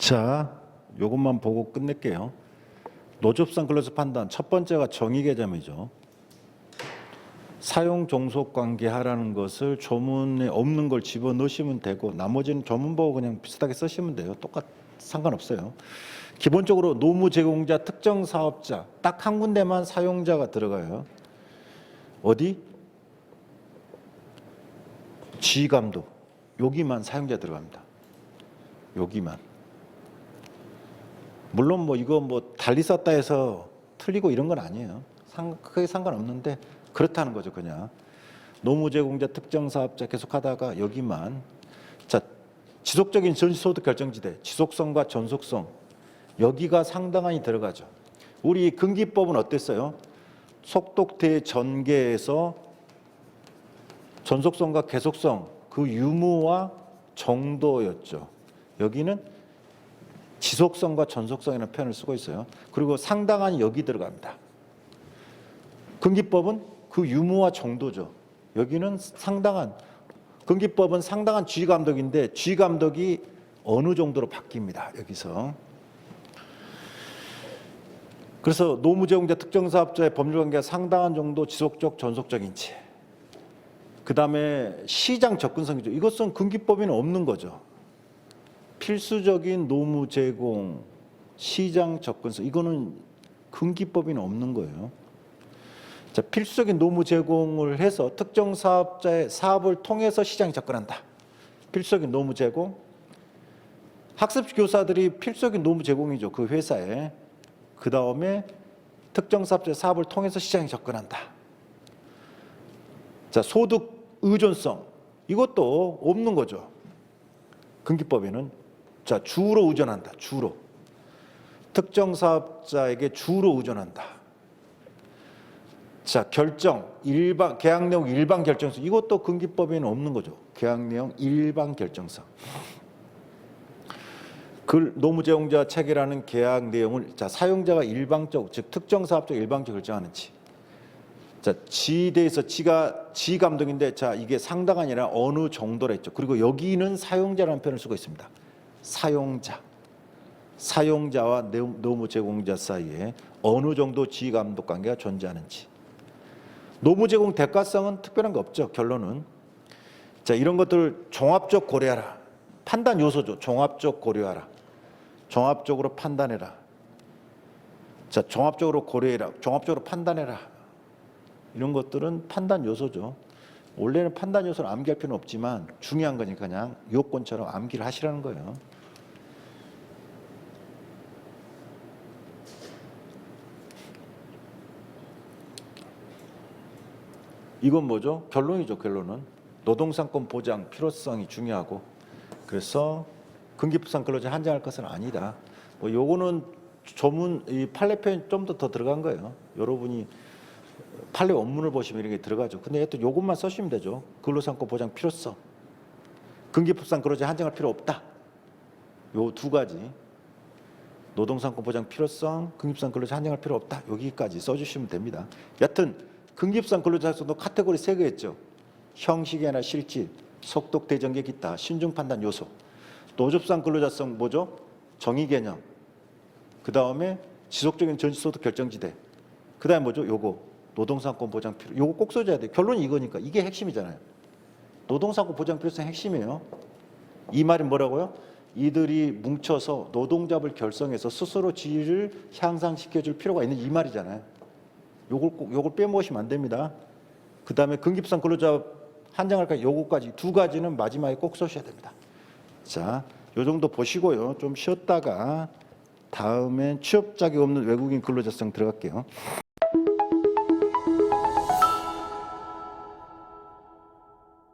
자, 요것만 보고 끝낼게요. 노접상 근로자 판단 첫 번째가 정의 개념이죠. 사용 종속 관계 하라는 것을 조문에 없는 걸 집어넣으시면 되고 나머지는 조문 보고 그냥 비슷하게 쓰시면 돼요. 상관없어요. 기본적으로 노무 제공자, 특정 사업자 딱 한 군데만 사용자가 들어가요. 어디? 지휘감독. 여기만 사용자 들어갑니다. 여기만. 물론 뭐 이거 뭐 달리 썼다 해서 틀리고 이런 건 아니에요. 크게 상관없는데 그렇다는 거죠, 그냥. 노무 제공자, 특정 사업자 계속 하다가 여기만. 자, 지속적인 전시소득 결정지대, 지속성과 전속성. 여기가 상당한이 들어가죠. 우리 금기법은 어땠어요? 속독대 전개에서 전속성과 계속성, 그 유무와 정도였죠. 여기는 지속성과 전속성이라는 표현을 쓰고 있어요. 그리고 상당한이 여기 들어갑니다. 금기법은 그 유무와 정도죠. 여기는 상당한, 금기법은 상당한 지휘감독인데 지휘감독이 어느 정도로 바뀝니다. 여기서. 그래서 노무 제공자 특정 사업자의 법률관계가 상당한 정도 지속적 전속적인지, 그 다음에 시장 접근성이죠. 이것은 금기법에는 없는 거죠. 필수적인 노무 제공, 시장 접근성, 이거는 금기법에는 없는 거예요. 자, 필수적인 노무 제공을 해서 특정 사업자의 사업을 통해서 시장에 접근한다. 필수적인 노무 제공. 학습 교사들이 필수적인 노무 제공이죠. 그 회사에. 그 다음에 특정 사업자의 사업을 통해서 시장에 접근한다. 자, 소득 의존성. 이것도 없는 거죠. 금기법에는. 자, 주로 의존한다. 주로. 특정 사업자에게 주로 의존한다. 자, 결정, 계약 내용 일반 결정성. 이것도 금기법에는 없는 거죠. 계약 내용 일반 결정성. 그 노무 제공자 체계라는 계약 내용을 사용자가 일방적, 즉 특정 사업자 일방적으로 결정하는지. 자, 지대에서 지감독인데 이게 상당한 아니라 어느 정도라 했죠. 그리고 여기는 사용자라는 표현을 쓰고 있습니다. 사용자와 노무 제공자 사이에 어느 정도 지감독 관계가 존재하는지. 노무 제공 대가성은 특별한 거 없죠. 결론은. 자, 이런 것들을 종합적 고려하라. 판단 요소죠. 종합적 고려하라. 종합적으로 판단해라. 자, 종합적으로 고려해라. 종합적으로 판단해라. 이런 것들은 판단 요소죠. 원래는 판단 요소를 암기할 필요는 없지만 중요한 거니까 그냥 요건처럼 암기를 하시라는 거예요. 이건 뭐죠? 결론이죠. 결론은 노동상권 보장 필요성이 중요하고, 그래서 금기법상 근로자 한정할 것은 아니다. 뭐 요거는 조문 이 판례 표현 좀 더 들어간 거예요. 여러분이 판례 원문을 보시면 이런 게 들어가죠. 근데 또 요것만 써주시면 되죠. 근로상권 보장 필요성. 금기법상 근로자 한정할 필요 없다. 요 두 가지. 노동상권 보장 필요성, 금기법상 근로자 한정할 필요 없다. 여기까지 써주시면 됩니다. 여튼 금기법상 근로자도 카테고리 3개 있죠. 형식이나 실질, 속독 대전개 기타, 신중 판단 요소. 노접상 근로자성 뭐죠? 정의 개념. 그 다음에 지속적인 전시소득 결정지대. 그 다음에 뭐죠? 요거 노동상권 보장 필요. 요거 꼭 써줘야 돼. 결론이 이거니까. 이게 핵심이잖아요. 노동상권 보장 필요성 핵심이에요. 이 말이 뭐라고요? 이들이 뭉쳐서 노동조합을 결성해서 스스로 지위를 향상시켜줄 필요가 있는 이 말이잖아요. 요걸 빼먹으시면 안 됩니다. 그 다음에 금기법상 근로자 한정할까? 요거까지 두 가지는 마지막에 꼭 써주셔야 됩니다. 자, 요 정도 보시고요. 좀 쉬었다가 다음엔 취업 자격 없는 외국인 근로자성 들어갈게요.